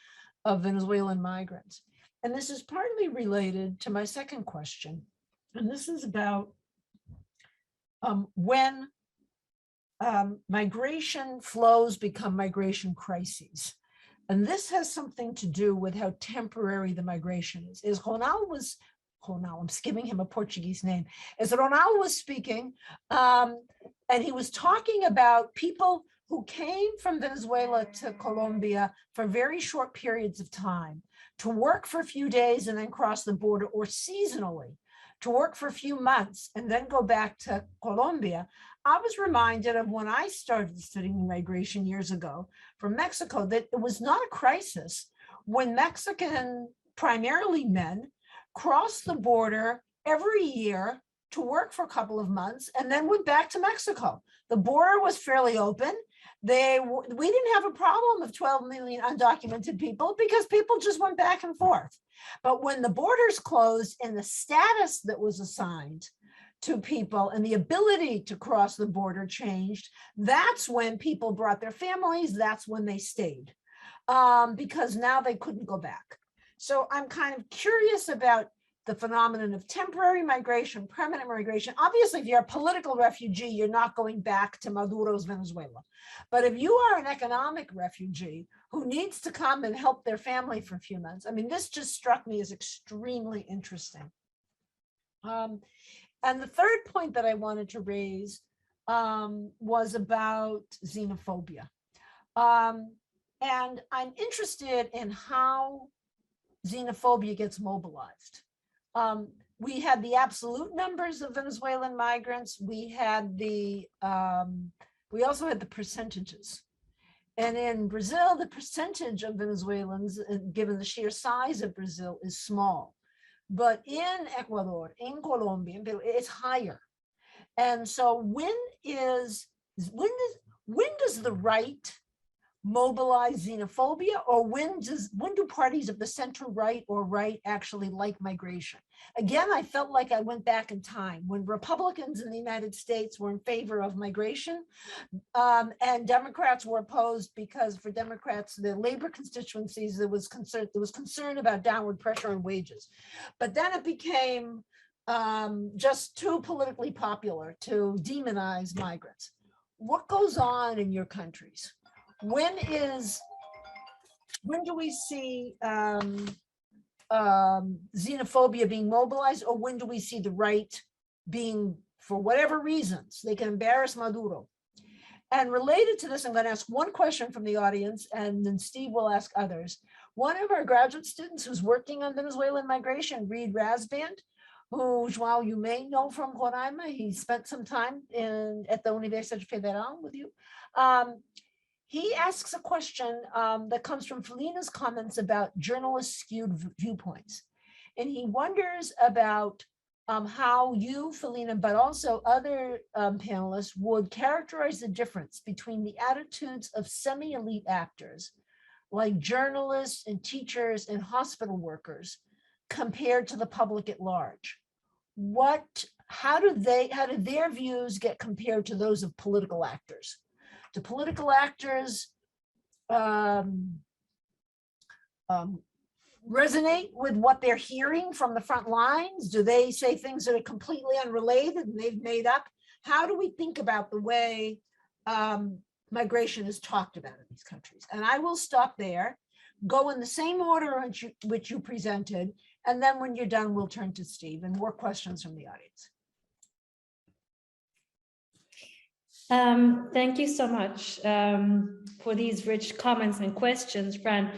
of Venezuelan migrants. And this is partly related to my second question, and this is about when migration flows become migration crises. And this has something to do with how temporary the migration is. Ronal, I'm giving him a Portuguese name, as Ronal was speaking, and he was talking about people who came from Venezuela to Colombia for very short periods of time to work for a few days and then cross the border, or seasonally to work for a few months and then go back to Colombia. I was reminded of when I started studying migration years ago from Mexico, that it was not a crisis when Mexican, primarily men, crossed the border every year to work for a couple of months and then went back to Mexico. The border was fairly open. We didn't have a problem of 12 million undocumented people because people just went back and forth. But when the borders closed and the status that was assigned to people and the ability to cross the border changed, that's when people brought their families, that's when they stayed, because now they couldn't go back. So I'm kind of curious about the phenomenon of temporary migration, permanent migration. Obviously, if you're a political refugee, you're not going back to Maduro's Venezuela. But if you are an economic refugee who needs to come and help their family for a few months, I mean, this just struck me as extremely interesting. And the third point that I wanted to raise was about xenophobia. And I'm interested in how xenophobia gets mobilized. We had the absolute numbers of Venezuelan migrants. We also had the percentages. And in Brazil, the percentage of Venezuelans, given the sheer size of Brazil, is small. But in Ecuador, in Colombia, it's higher. And so when does the right mobilize xenophobia, or when do parties of the center right or right actually like migration? Again, I felt like I went back in time when Republicans in the United States were in favor of migration, and Democrats were opposed because for Democrats, the labor constituencies, there was concern about downward pressure on wages. But then it became just too politically popular to demonize migrants. What goes on in your countries? When do we see xenophobia being mobilized, or when do we see the right being, for whatever reasons, they can embarrass Maduro? And related to this, I'm going to ask one question from the audience, and then Steve will ask others. One of our graduate students who's working on Venezuelan migration, Reed Rasband, who, João, you may know from Roraima. He spent some time at the Universidad Federal with you. He asks a question that comes from Feline's comments about journalist skewed viewpoints. And he wonders about how you, Feline, but also other panelists would characterize the difference between the attitudes of semi-elite actors, like journalists and teachers and hospital workers, compared to the public at large. How do their views get compared to those of political actors? Do political actors resonate with what they're hearing from the front lines? Do they say things that are completely unrelated and they've made up? How do we think about the way migration is talked about in these countries? And I will stop there, go in the same order which you presented, and then when you're done, we'll turn to Steve and more questions from the audience.
Thank you so much for these rich comments and questions, Fran.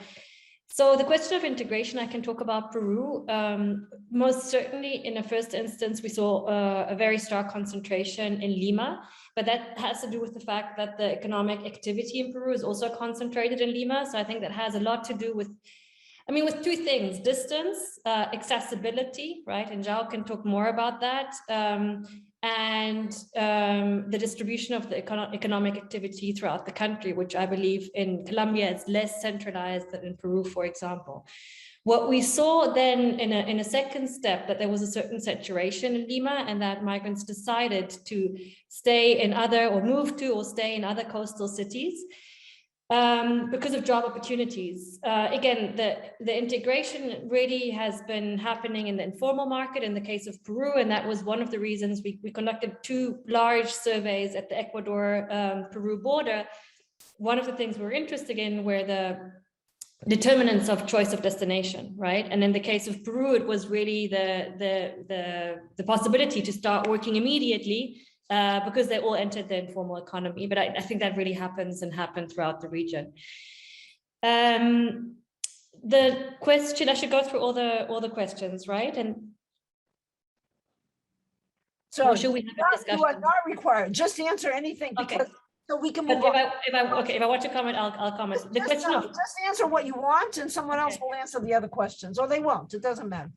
So the question of integration, I can talk about Peru. Most certainly, in the first instance, we saw a very stark concentration in Lima, but that has to do with the fact that the economic activity in Peru is also concentrated in Lima. So I think that has a lot to do with, with two things: distance, accessibility, right? And João can talk more about that. And the distribution of the economic activity throughout the country, which I believe in Colombia is less centralized than in Peru, for example. What we saw then in a second step, that there was a certain saturation in Lima, and that migrants decided to stay in move to or stay in other coastal cities because of job opportunities. Again, the integration really has been happening in the informal market in the case of Peru, and that was one of the reasons we conducted 2 large surveys at the Ecuador-Peru border. One of the things we're interested in were the determinants of choice of destination, right? And in the case of Peru, it was really the possibility to start working immediately because they all entered the informal economy. But I think that really happens and happened throughout the region. The question, I should go through all the questions, right? And
So
or should we have a
you are
discussion?
not required, just answer anything
Okay.
because, so we can
But
move on.
if I want to comment, I'll comment. The question of
Just answer what you want and someone else will answer the other questions, or they won't, it doesn't matter.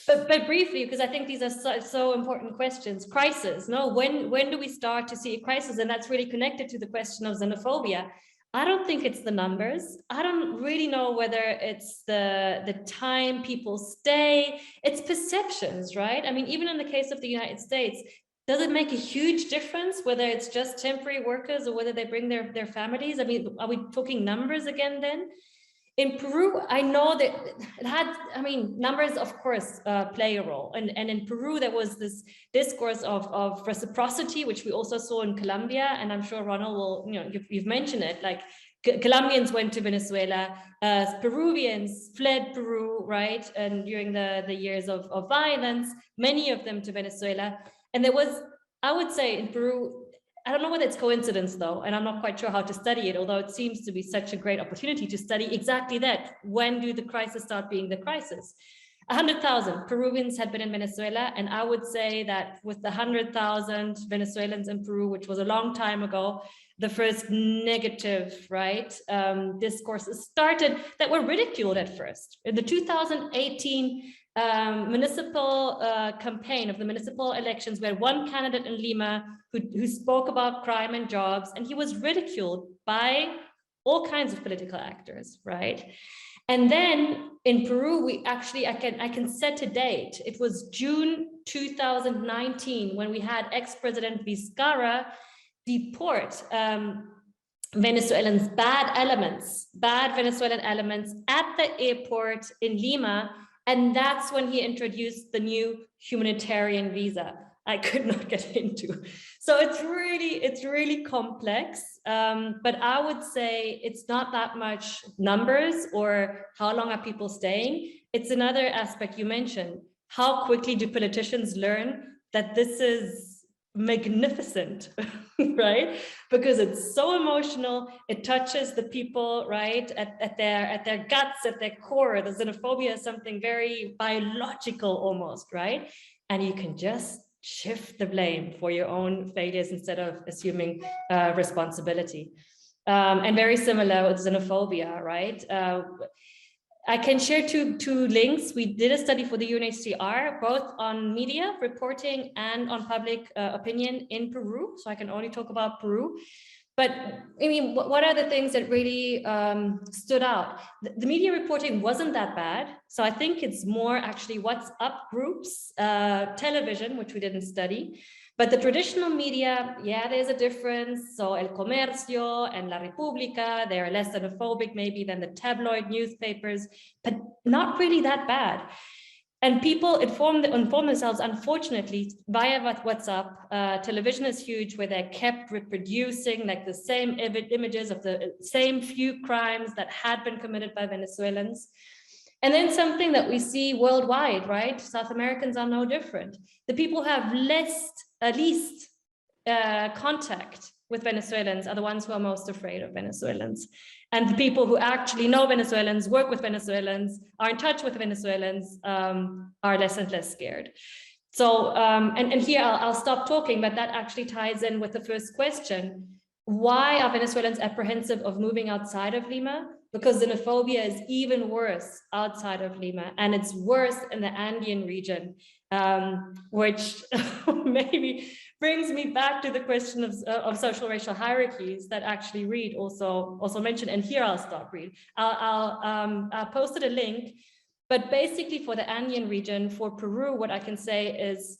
But briefly, because I think these are so important questions. Crisis, no? When do we start to see a crisis? And that's really connected to the question of xenophobia. I don't think it's the numbers. I don't really know whether it's the time people stay. It's perceptions, right? I mean, even in the case of the United States, does it make a huge difference whether it's just temporary workers or whether they bring their families? I mean, are we talking numbers again then? In Peru, I know that it had, I mean, numbers, of course, play a role. And in Peru, there was this discourse of reciprocity, which we also saw in Colombia. And I'm sure Ronal will, you know, you've mentioned it, like Colombians went to Venezuela, Peruvians fled Peru, right? And during the years of violence, many of them to Venezuela. And there was, I would say in Peru, I don't know whether it's coincidence though, and I'm not quite sure how to study it, although it seems to be such a great opportunity to study exactly that. When do the crisis start being the crisis? 100,000 Peruvians had been in Venezuela, and I would say that with the 100,000 Venezuelans in Peru, which was a long time ago, the first negative, right, discourses started that were ridiculed at first. In the 2018 municipal campaign of the municipal elections, we had one candidate in Lima who spoke about crime and jobs, and he was ridiculed by all kinds of political actors, right? And then in Peru, we actually, I can set a date. It was June 2019 when we had ex-President Vizcarra deport Venezuelans, bad Venezuelan elements at the airport in Lima. And that's when he introduced the new humanitarian visa. I could not get into. So it's really complex. But I would say it's not that much numbers or how long are people staying. It's another aspect you mentioned. How quickly do politicians learn that this is magnificent, right? Because it's so emotional. It touches the people, right, at their guts, at their core. The xenophobia is something very biological almost, right? And you can just shift the blame for your own failures instead of assuming responsibility. And very similar with xenophobia, right? I can share two links. We did a study for the UNHCR, both on media reporting and on public opinion in Peru. So I can only talk about Peru. But I mean, what are the things that really stood out? The media reporting wasn't that bad. So I think it's more actually WhatsApp groups, television, which we didn't study. But the traditional media, yeah, there's a difference. So El Comercio and La República, they're less xenophobic maybe than the tabloid newspapers, but not really that bad. And people inform themselves, unfortunately, via WhatsApp. Television is huge, where they're kept reproducing like the same images of the same few crimes that had been committed by Venezuelans. And then something that we see worldwide, right? South Americans are no different. The people who have least contact with Venezuelans are the ones who are most afraid of Venezuelans. And the people who actually know Venezuelans, work with Venezuelans, are in touch with Venezuelans, are less and less scared. So, and here I'll stop talking, but that actually ties in with the first question. Why are Venezuelans apprehensive of moving outside of Lima? Because xenophobia is even worse outside of Lima, and it's worse in the Andean region, which maybe brings me back to the question of social racial hierarchies that actually Reid also mentioned. And here I'll stop, Reid. I posted a link, but basically for the Andean region, for Peru, what I can say is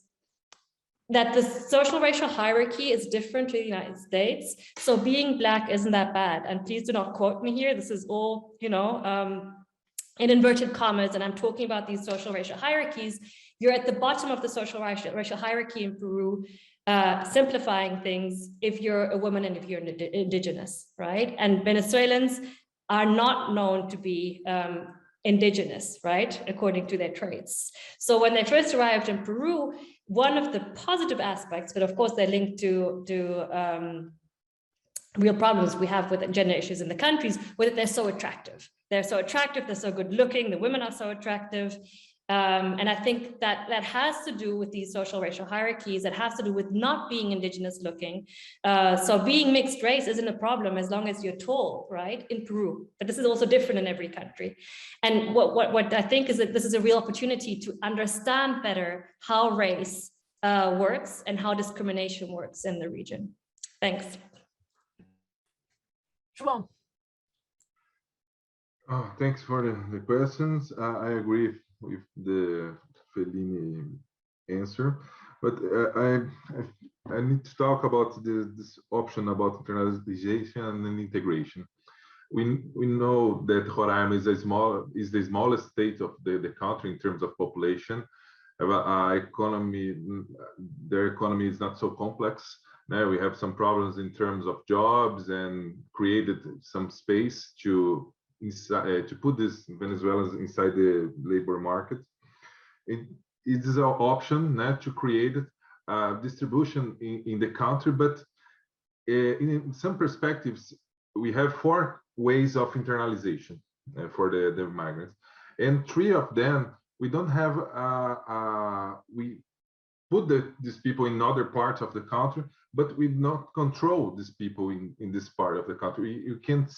that the social racial hierarchy is different to the United States. So being Black isn't that bad. And please do not quote me here. This is all, you know, in inverted commas, and I'm talking about these social racial hierarchies. You're at the bottom of the social racial hierarchy in Peru, simplifying things, if you're a woman and if you're indigenous, right? And Venezuelans are not known to be indigenous, right, according to their traits. So when they first arrived in Peru, one of the positive aspects, but of course they're linked to real problems we have with gender issues in the countries, where they're so attractive. They're so attractive, they're so good looking, the women are so attractive. And I think that has to do with these social racial hierarchies, that has to do with not being indigenous looking. So being mixed race isn't a problem as long as you're tall, right, in Peru. But this is also different in every country. And what I think is that this is a real opportunity to understand better how race works and how discrimination works in the region. Thanks.
João.
Oh, thanks for the questions. I agree with the Feline answer, but I need to talk about this option about internalization and integration. We know that Roraima is the smallest state of the country in terms of population. Their economy is not so complex. Now we have some problems in terms of jobs, and created some space to put these Venezuelans inside the labor market. It is an option to create distribution in the country, but in some perspectives, we have 4 ways of internalization for the migrants, and 3 of them we don't have. We put these people in other parts of the country, but we not control these people in this part of the country. You can't.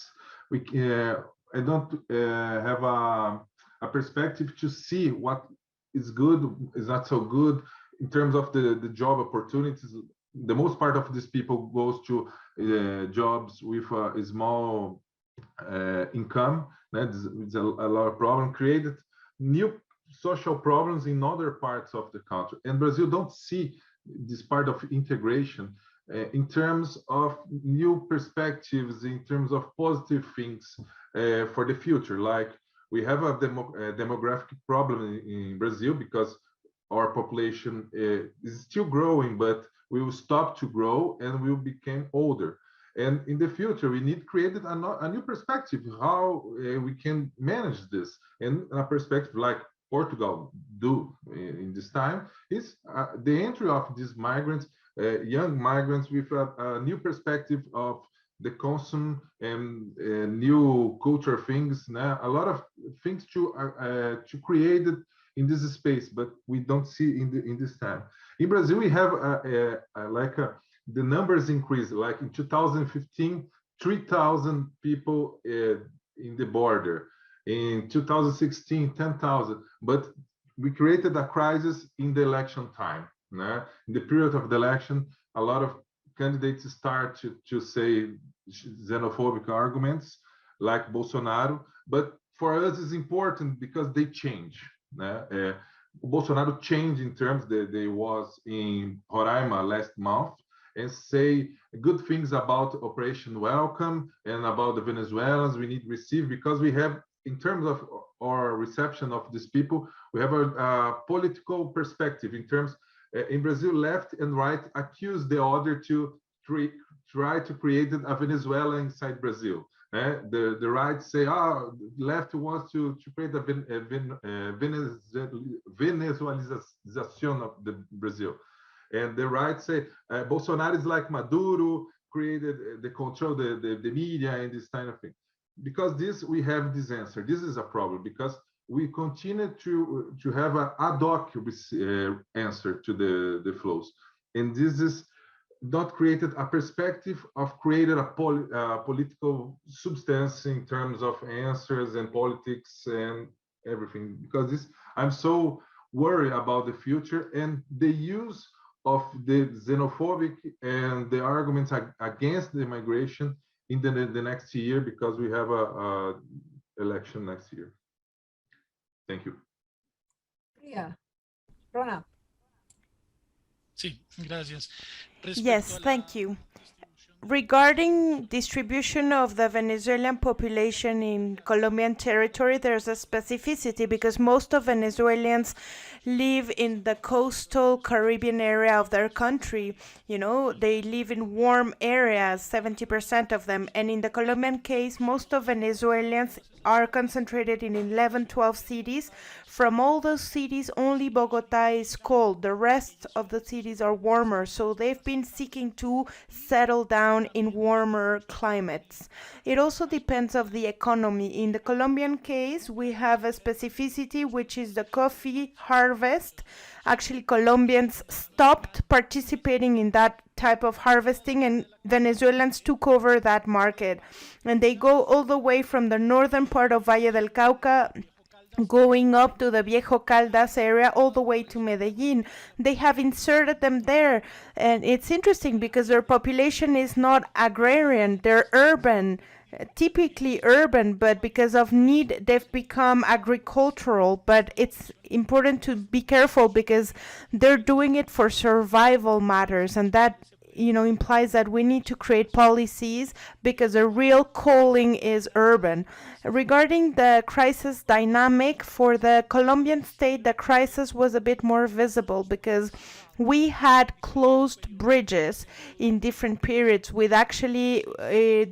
I don't have a perspective to see what is good, is not so good in terms of the job opportunities. The most part of these people goes to jobs with a small income. That's a lot of problem, created new social problems in other parts of the country. And Brazil don't see this part of integration in terms of new perspectives, in terms of positive things for the future. Like we have a demographic problem in Brazil because our population is still growing, but we will stop to grow and we will become older. And in the future, we need created a new perspective how we can manage this. And a perspective like Portugal do in this time is the entry of these migrants, young migrants with a new perspective of the consume and new culture things. A lot of things to create it in this space, but we don't see in this time. In Brazil, we have the numbers increase. Like in 2015, 3,000 people in the border. In 2016, 10,000. But we created a crisis in the election time. In the period of the election, a lot of candidates start to say xenophobic arguments like Bolsonaro. But for us, it's important because they change. Bolsonaro changed in terms that they was in Roraima last month and say good things about Operation Welcome and about the Venezuelans we need to receive, because we have, in terms of our reception of these people, we have a political perspective in terms, in Brazil, left and right accuse the other to try to create a Venezuela inside Brazil. The right say, left wants to create a Venezuelization of the Brazil. And the right say, Bolsonaro is like Maduro, created the control, the media and this kind of thing. Because this, we have this answer. This is a problem because we continue to have an ad hoc answer to the flows. And this is not created a perspective of created a political substance in terms of answers and politics and everything. Because this, I'm so worried about the future and the use of the xenophobic and the arguments against the migration in the next year, because we have a election next year. Thank you.
Yeah. Ronal.
Sí, gracias.
Yes, thank you. Regarding distribution of the Venezuelan population in Colombian territory, there's a specificity because most of Venezuelans live in the coastal Caribbean area of their country. They live in warm areas, 70% of them. And in the Colombian case, most of Venezuelans are concentrated in 11, 12 cities. From all those cities, only Bogota is cold. The rest of the cities are warmer. So they've been seeking to settle down in warmer climates. It also depends of the economy. In the Colombian case, we have a specificity, which is the coffee harvest. Actually, Colombians stopped participating in that type of harvesting, and Venezuelans took over that market. And they go all the way from the northern part of Valle del Cauca, going up to the Viejo Caldas area, all the way to Medellin. They have inserted them there. And it's interesting because their population is not agrarian, they're urban. Typically urban, but because of need, they've become agricultural. But it's important to be careful because they're doing it for survival matters, and that implies that we need to create policies because the real calling is urban. Regarding the crisis dynamic for the Colombian state, the crisis was a bit more visible because we had closed bridges in different periods with actually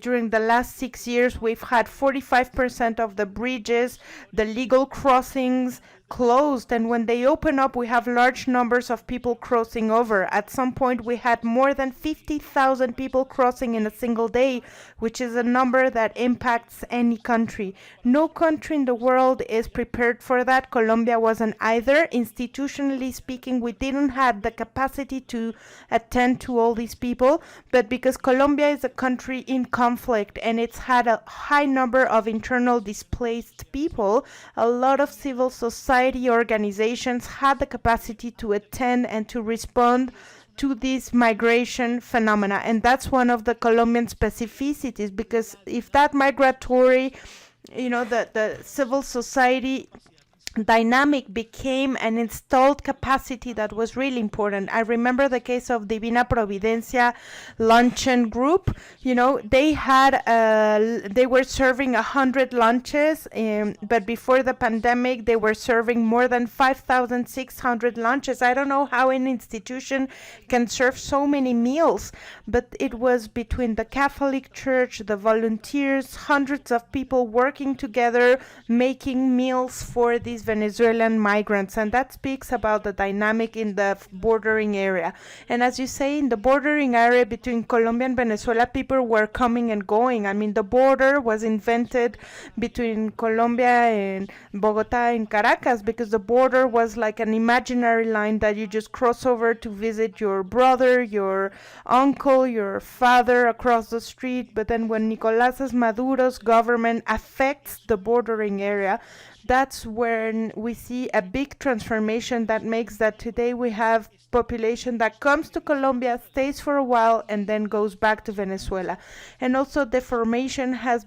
during the last 6 years we've had 45% of the bridges, the legal crossings closed, and when they open up we have large numbers of people crossing over. At some point we had more than 50,000 people crossing in a single day, which is a number that impacts any country. No country in the world is prepared for that. Colombia wasn't either. Institutionally speaking, we didn't have the capacity to attend to all these people, but because Colombia is a country in conflict and it's had a high number of internal displaced people, a lot of civil society organizations had the capacity to attend and to respond to this migration phenomena. And that's one of the Colombian specificities, because if that migratory, the civil society dynamic became an installed capacity that was really important. I remember the case of Divina Providencia luncheon group. They were serving 100 lunches, but before the pandemic they were serving more than 5,600 lunches. I don't know how an institution can serve so many meals, but it was between the Catholic Church, the volunteers, hundreds of people working together, making meals for these Venezuelan migrants, and that speaks about the dynamic in the bordering area. And as you say, in the bordering area between Colombia and Venezuela, people were coming and going. I mean, the border was invented between Colombia and Bogota and Caracas because the border was like an imaginary line that you just cross over to visit your brother, your uncle, your father across the street. But then when Nicolás Maduro's government affects the bordering area, that's when we see a big transformation that makes that today we have population that comes to Colombia, stays for a while, and then goes back to Venezuela. And also deformation has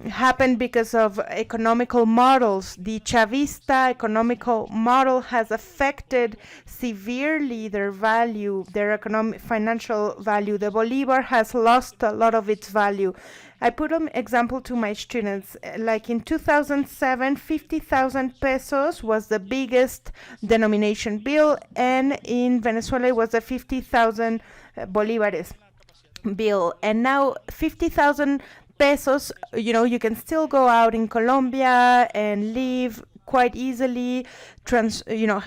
happened because of economical models. The Chavista economical model has affected severely their value, their economic financial value. The Bolivar has lost a lot of its value. I put an example to my students. Like in 2007, 50,000 pesos was the biggest denomination bill, and in Venezuela it was a 50,000 bolivares bill. And now 50,000 pesos, you can still go out in Colombia and live quite easily,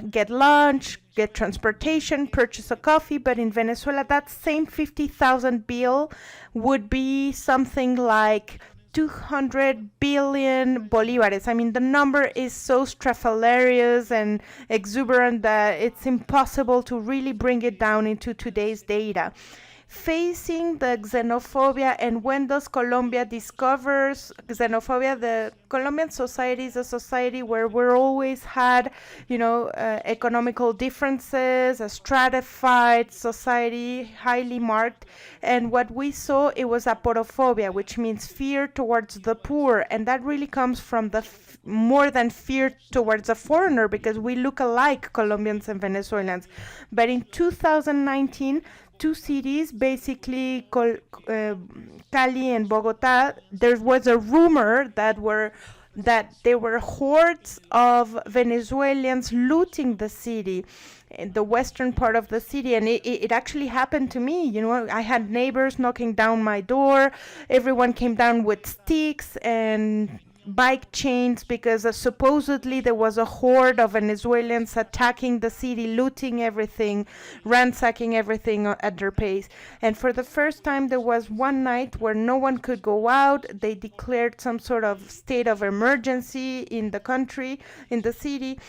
get lunch, get transportation, purchase a coffee. But in Venezuela, that same 50,000 bill would be something like 200 billion bolivares. I mean, the number is so stratfalarious and exuberant that it's impossible to really bring it down into today's data. Facing the xenophobia, and when does Colombia discovers xenophobia? The Colombian society is a society where we're always had, economical differences, a stratified society, highly marked. And what we saw, it was aporophobia, which means fear towards the poor. And that really comes from the more than fear towards a foreigner, because we look alike, Colombians and Venezuelans. But in 2019, two cities, basically Cali and Bogota, there was a rumor that there were hordes of Venezuelans looting the city, in the western part of the city, and it actually happened to me. You know, I had neighbors knocking down my door. Everyone came down with sticks and bike chains because supposedly there was a horde of Venezuelans attacking the city, looting everything, ransacking everything at their pace. And for the first time, there was one night where no one could go out. They declared some sort of state of emergency in the country, in the city.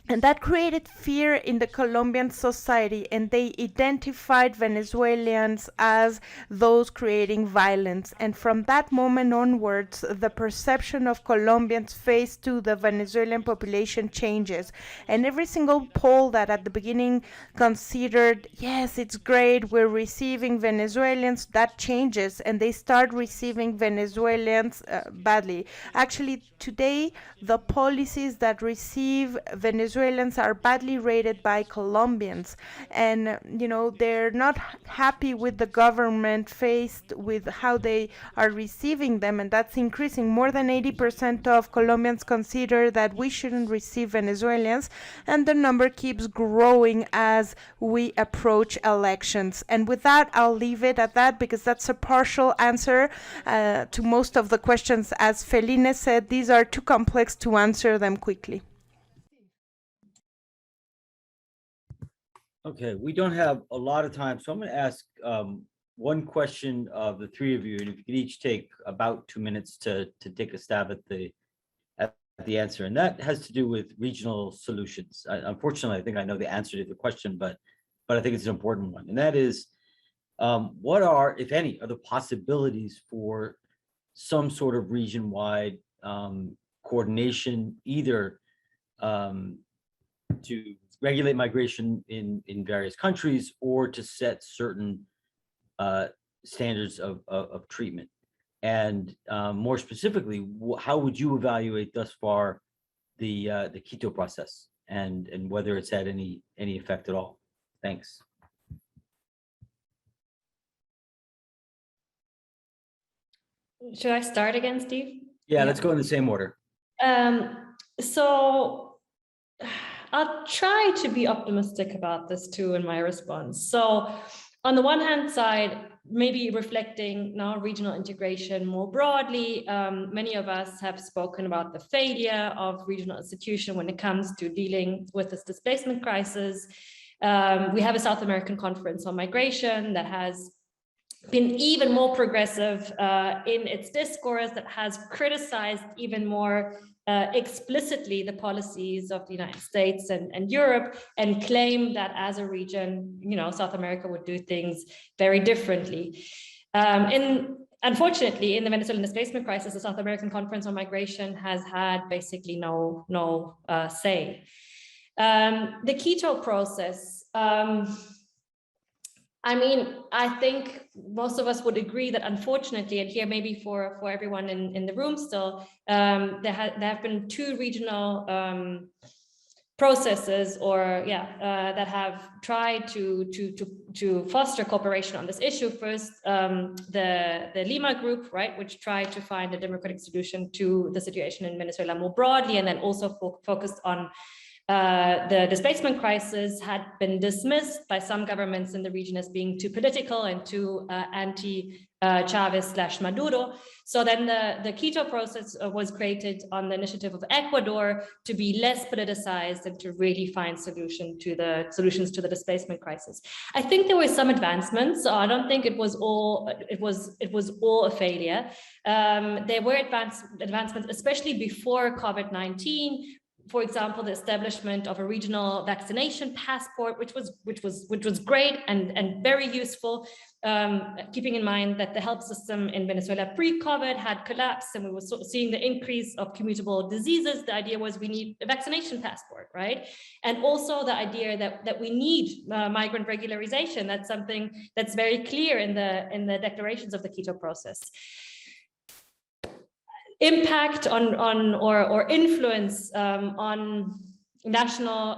And that created fear in the Colombian society, and they identified Venezuelans as those creating violence. And from that moment onwards, the perception of Colombians faced to the Venezuelan population changes. And every single poll that at the beginning considered, yes, it's great, we're receiving Venezuelans, that changes, and they start receiving Venezuelans badly. Actually, today, the policies that receive Venezuelans are badly rated by Colombians, and you know, they're not happy with the government faced with how they are receiving them, and that's increasing. More than 80% of Colombians consider that we shouldn't receive Venezuelans, and the number keeps growing as we approach elections. And with that, I'll leave it at that, because that's a partial answer to most of the questions. As Feline said, these are too complex to answer them quickly.
Okay, we don't have a lot of time, so I'm going to ask one question of the three of you, and if you could each take about 2 minutes to take a stab at the answer, and that has to do with regional solutions. Unfortunately, I think I know the answer to the question, but I think it's an important one, and that is, what are, if any, are the possibilities for some sort of region-wide coordination, either to regulate migration in various countries, or to set certain standards of treatment? And more specifically, how would you evaluate thus far the Quito process, and whether it's had any effect at all? Thanks.
Should I start again, Steve?
Yeah, let's go in the same order.
So I'll try to be optimistic about this too in my response. So on the one hand side, maybe reflecting now regional integration more broadly, many of us have spoken about the failure of regional institution when it comes to dealing with this displacement crisis. We have a South American Conference on Migration that has been even more progressive in its discourse, that has criticized even more explicitly the policies of the United States and Europe, and claim that as a region, you know, South America would do things very differently. Unfortunately, in the Venezuelan displacement crisis, the South American Conference on Migration has had basically no say. The Quito process. I mean, I think most of us would agree that unfortunately, and here maybe for everyone in the room still, there have been two regional processes, or that have tried to foster cooperation on this issue. First, the Lima group, right, which tried to find a democratic solution to the situation in Venezuela more broadly, and then also focused on the displacement crisis, had been dismissed by some governments in the region as being too political and too anti-Chavez/Maduro. So then the Quito process was created on the initiative of Ecuador to be less politicized and to really find solutions to the displacement crisis. I think there were some advancements, so I don't think it was all a failure. There were advancements, especially before COVID-19. For example, the establishment of a regional vaccination passport, which was great and very useful, keeping in mind that the health system in Venezuela pre-COVID had collapsed, and we were seeing the increase of communicable diseases. The idea was we need a vaccination passport, right? And also the idea that we need migrant regularization. That's something that's very clear in the declarations of the Quito process. Impact on or influence on national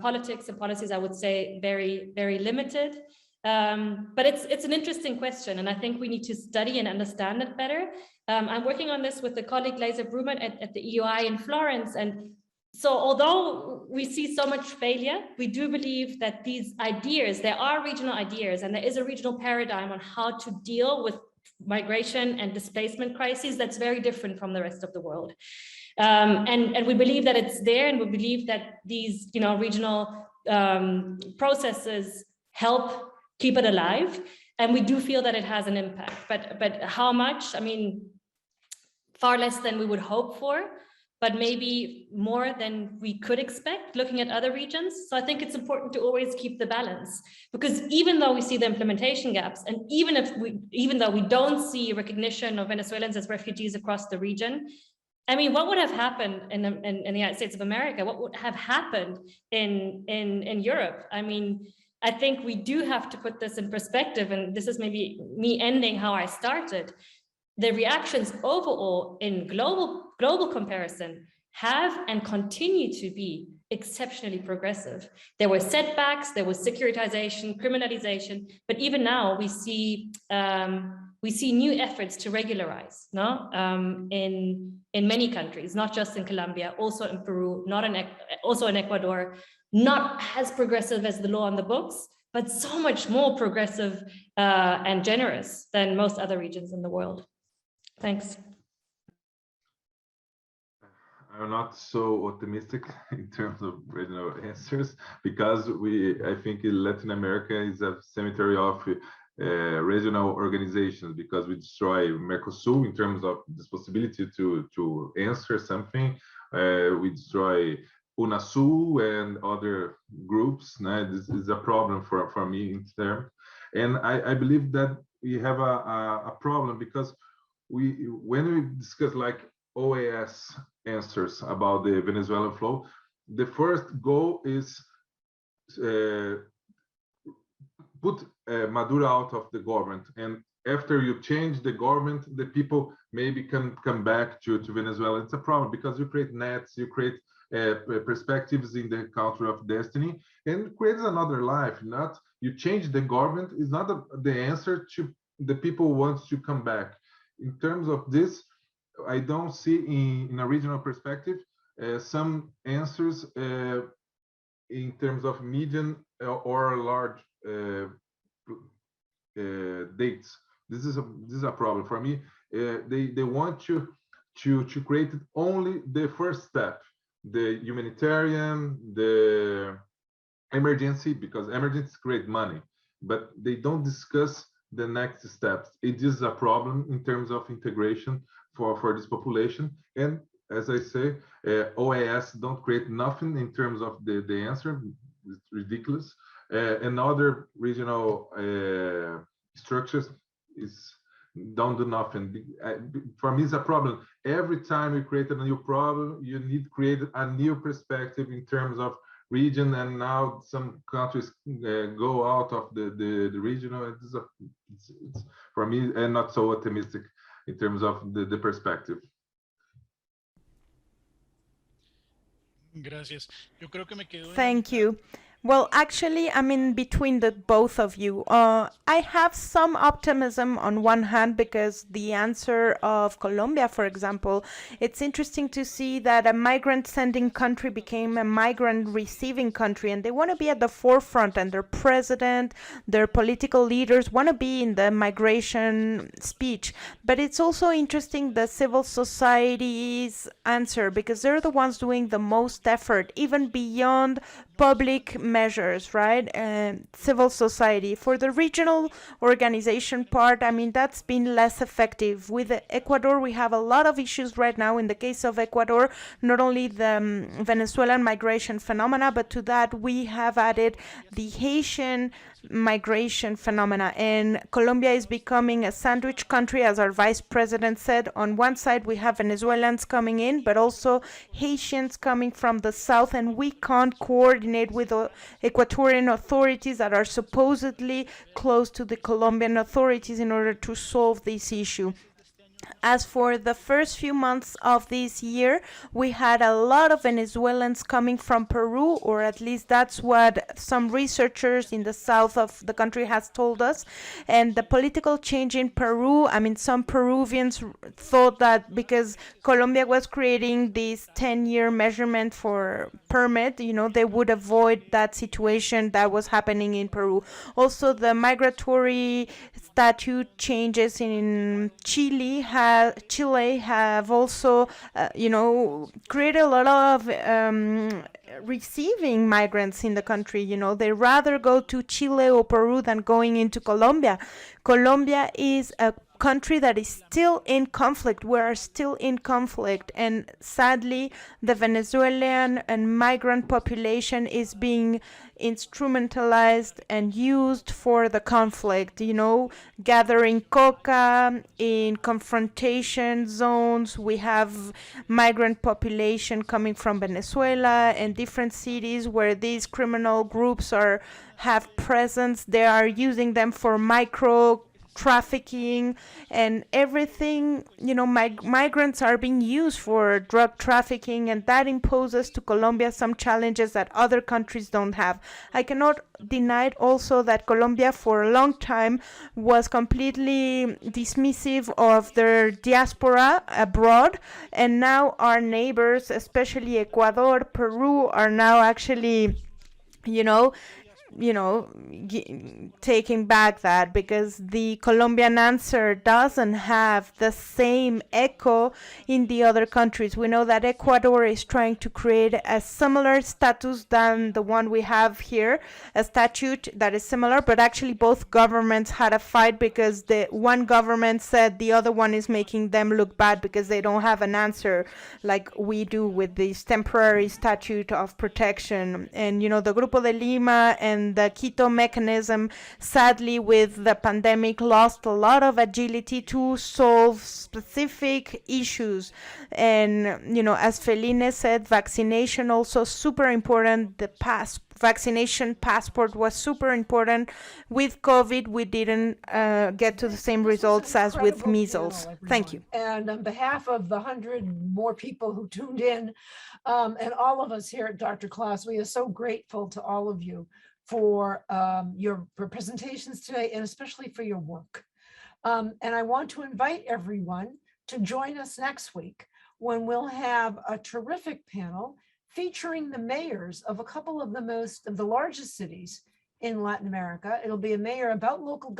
politics and policies, I would say very, very limited. But it's an interesting question, and I think we need to study and understand it better. I'm working on this with a colleague, Laser Bruman, at the EUI in Florence. And so although we see so much failure, we do believe that these ideas, there are regional ideas, and there is a regional paradigm on how to deal with migration and displacement crises that's very different from the rest of the world. And we believe that it's there, and we believe that these regional processes help keep it alive. And we do feel that it has an impact, but how much? I mean, far less than we would hope for, but maybe more than we could expect looking at other regions. So I think it's important to always keep the balance, because even though we see the implementation gaps, and even though we don't see recognition of Venezuelans as refugees across the region, I mean, what would have happened in the United States of America? What would have happened in Europe? I mean, I think we do have to put this in perspective, and this is maybe me ending how I started. The reactions overall in global comparison have and continue to be exceptionally progressive. There were setbacks, there was securitization, criminalization, but even now we see new efforts to regularize, no? In many countries, not just in Colombia, also in Peru, also in Ecuador, not as progressive as the law on the books, but so much more progressive and generous than most other regions in the world. Thanks.
I'm not so optimistic in terms of regional answers, because I think Latin America is a cemetery of regional organizations, because we destroy Mercosur in terms of this possibility to answer something. We destroy UNASUR and other groups. This is a problem for me in terms. And I believe that we have a problem, because when we discuss like OAS answers about the Venezuelan flow, the first goal is put Maduro out of the government, and after you change the government, the people maybe can come back to Venezuela. It's a problem, because you create nets, you create perspectives in the country of destiny, and creates another life. Not you change the government is not the answer to the people who want to come back. In terms of this, I don't see in a regional perspective some answers in terms of medium or large dates. This is a problem for me. They want to create only the first step, the humanitarian, the emergency, because emergencies create money, but they don't discuss the next steps. It is a problem in terms of integration for this population. And as I say, OAS don't create nothing in terms of the answer. It's ridiculous. And other regional structures don't do nothing. For me, it's a problem. Every time you create a new problem, you need to create a new perspective in terms of region, and now some countries go out of the regional. It's for me, and not so optimistic in terms of the perspective.
Gracias. Yo creo que me quedo en la
Thank
mitad.
you. Well, actually, I'm in between the both of you. I have some optimism on one hand, because the answer of Colombia, for example, it's interesting to see that a migrant sending country became a migrant receiving country, and they want to be at the forefront, and their president, their political leaders want to be in the migration speech. But it's also interesting the civil society's answer, because they're the ones doing the most effort, even beyond public measures, right? Civil society. For the regional organization part, I mean, that's been less effective. With Ecuador, we have a lot of issues right now. In the case of Ecuador, not only the Venezuelan migration phenomena, but to that we have added the Haitian migration phenomena. And Colombia is becoming a sandwich country, as our vice president said. On one side, we have Venezuelans coming in, but also Haitians coming from the south, and we can't coordinate with the Ecuadorian authorities that are supposedly close to the Colombian authorities in order to solve this issue. As for the first few months of this year, we had a lot of Venezuelans coming from Peru, or at least that's what some researchers in the south of the country has told us. And the political change in Peru, I mean, some Peruvians thought that because Colombia was creating this 10-year measurement for permit, you know, they would avoid that situation that was happening in Peru. Also, the migratory statute changes in Chile have also, created a lot of receiving migrants in the country. You know, they rather go to Chile or Peru than going into Colombia. Colombia is a country that is still in conflict. We are still in conflict, and sadly, the Venezuelan and migrant population is being instrumentalized and used for the conflict, you know, gathering coca in confrontation zones. We have migrant population coming from Venezuela and different cities where these criminal groups have presence. They are using them for micro trafficking and everything. You know, migrants are being used for drug trafficking, and that imposes to Colombia some challenges that other countries don't have. I cannot deny also that Colombia for a long time was completely dismissive of their diaspora abroad, and now our neighbors, especially Ecuador, Peru, are now actually, taking back that, because the Colombian answer doesn't have the same echo in the other countries. We know that Ecuador is trying to create a similar status than the one we have here, a statute that is similar, but actually both governments had a fight because the one government said the other one is making them look bad because they don't have an answer like we do with this temporary statute of protection. And, you know, the Grupo de Lima and the Quito mechanism, sadly, with the pandemic, lost a lot of agility to solve specific issues. And, you know, as Feline said, vaccination also super important. The vaccination passport was super important. With COVID, we didn't get to the same results as with measles. Thank you.
And on behalf of the 100 more people who tuned in, and all of us here at Dr. Class, we are so grateful to all of you for your presentations today, and especially for your work. And I want to invite everyone to join us next week when we'll have a terrific panel featuring the mayors of a couple of the largest cities in Latin America. It'll be a panel about local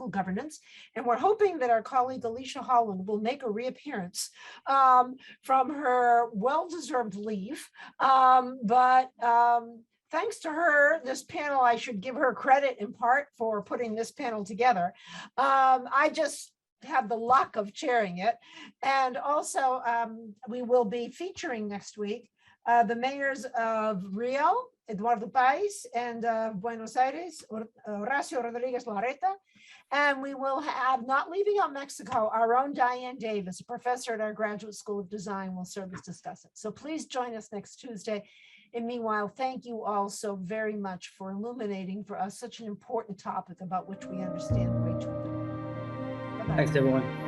governance, and we're hoping that our colleague Alicia Holland will make a reappearance from her well-deserved leave. Thanks to her, this panel, I should give her credit in part for putting this panel together. I just have the luck of chairing it. And also, we will be featuring next week the mayors of Rio, Eduardo País, and Buenos Aires, Horacio Rodriguez Larreta. And we will have, not leaving out Mexico, our own Diane Davis, a professor at our Graduate School of Design, will serve as discussant. So please join us next Tuesday. And meanwhile, thank you all so very much for illuminating for us such an important topic about which we understand way too little. Bye-bye.
Thanks, everyone.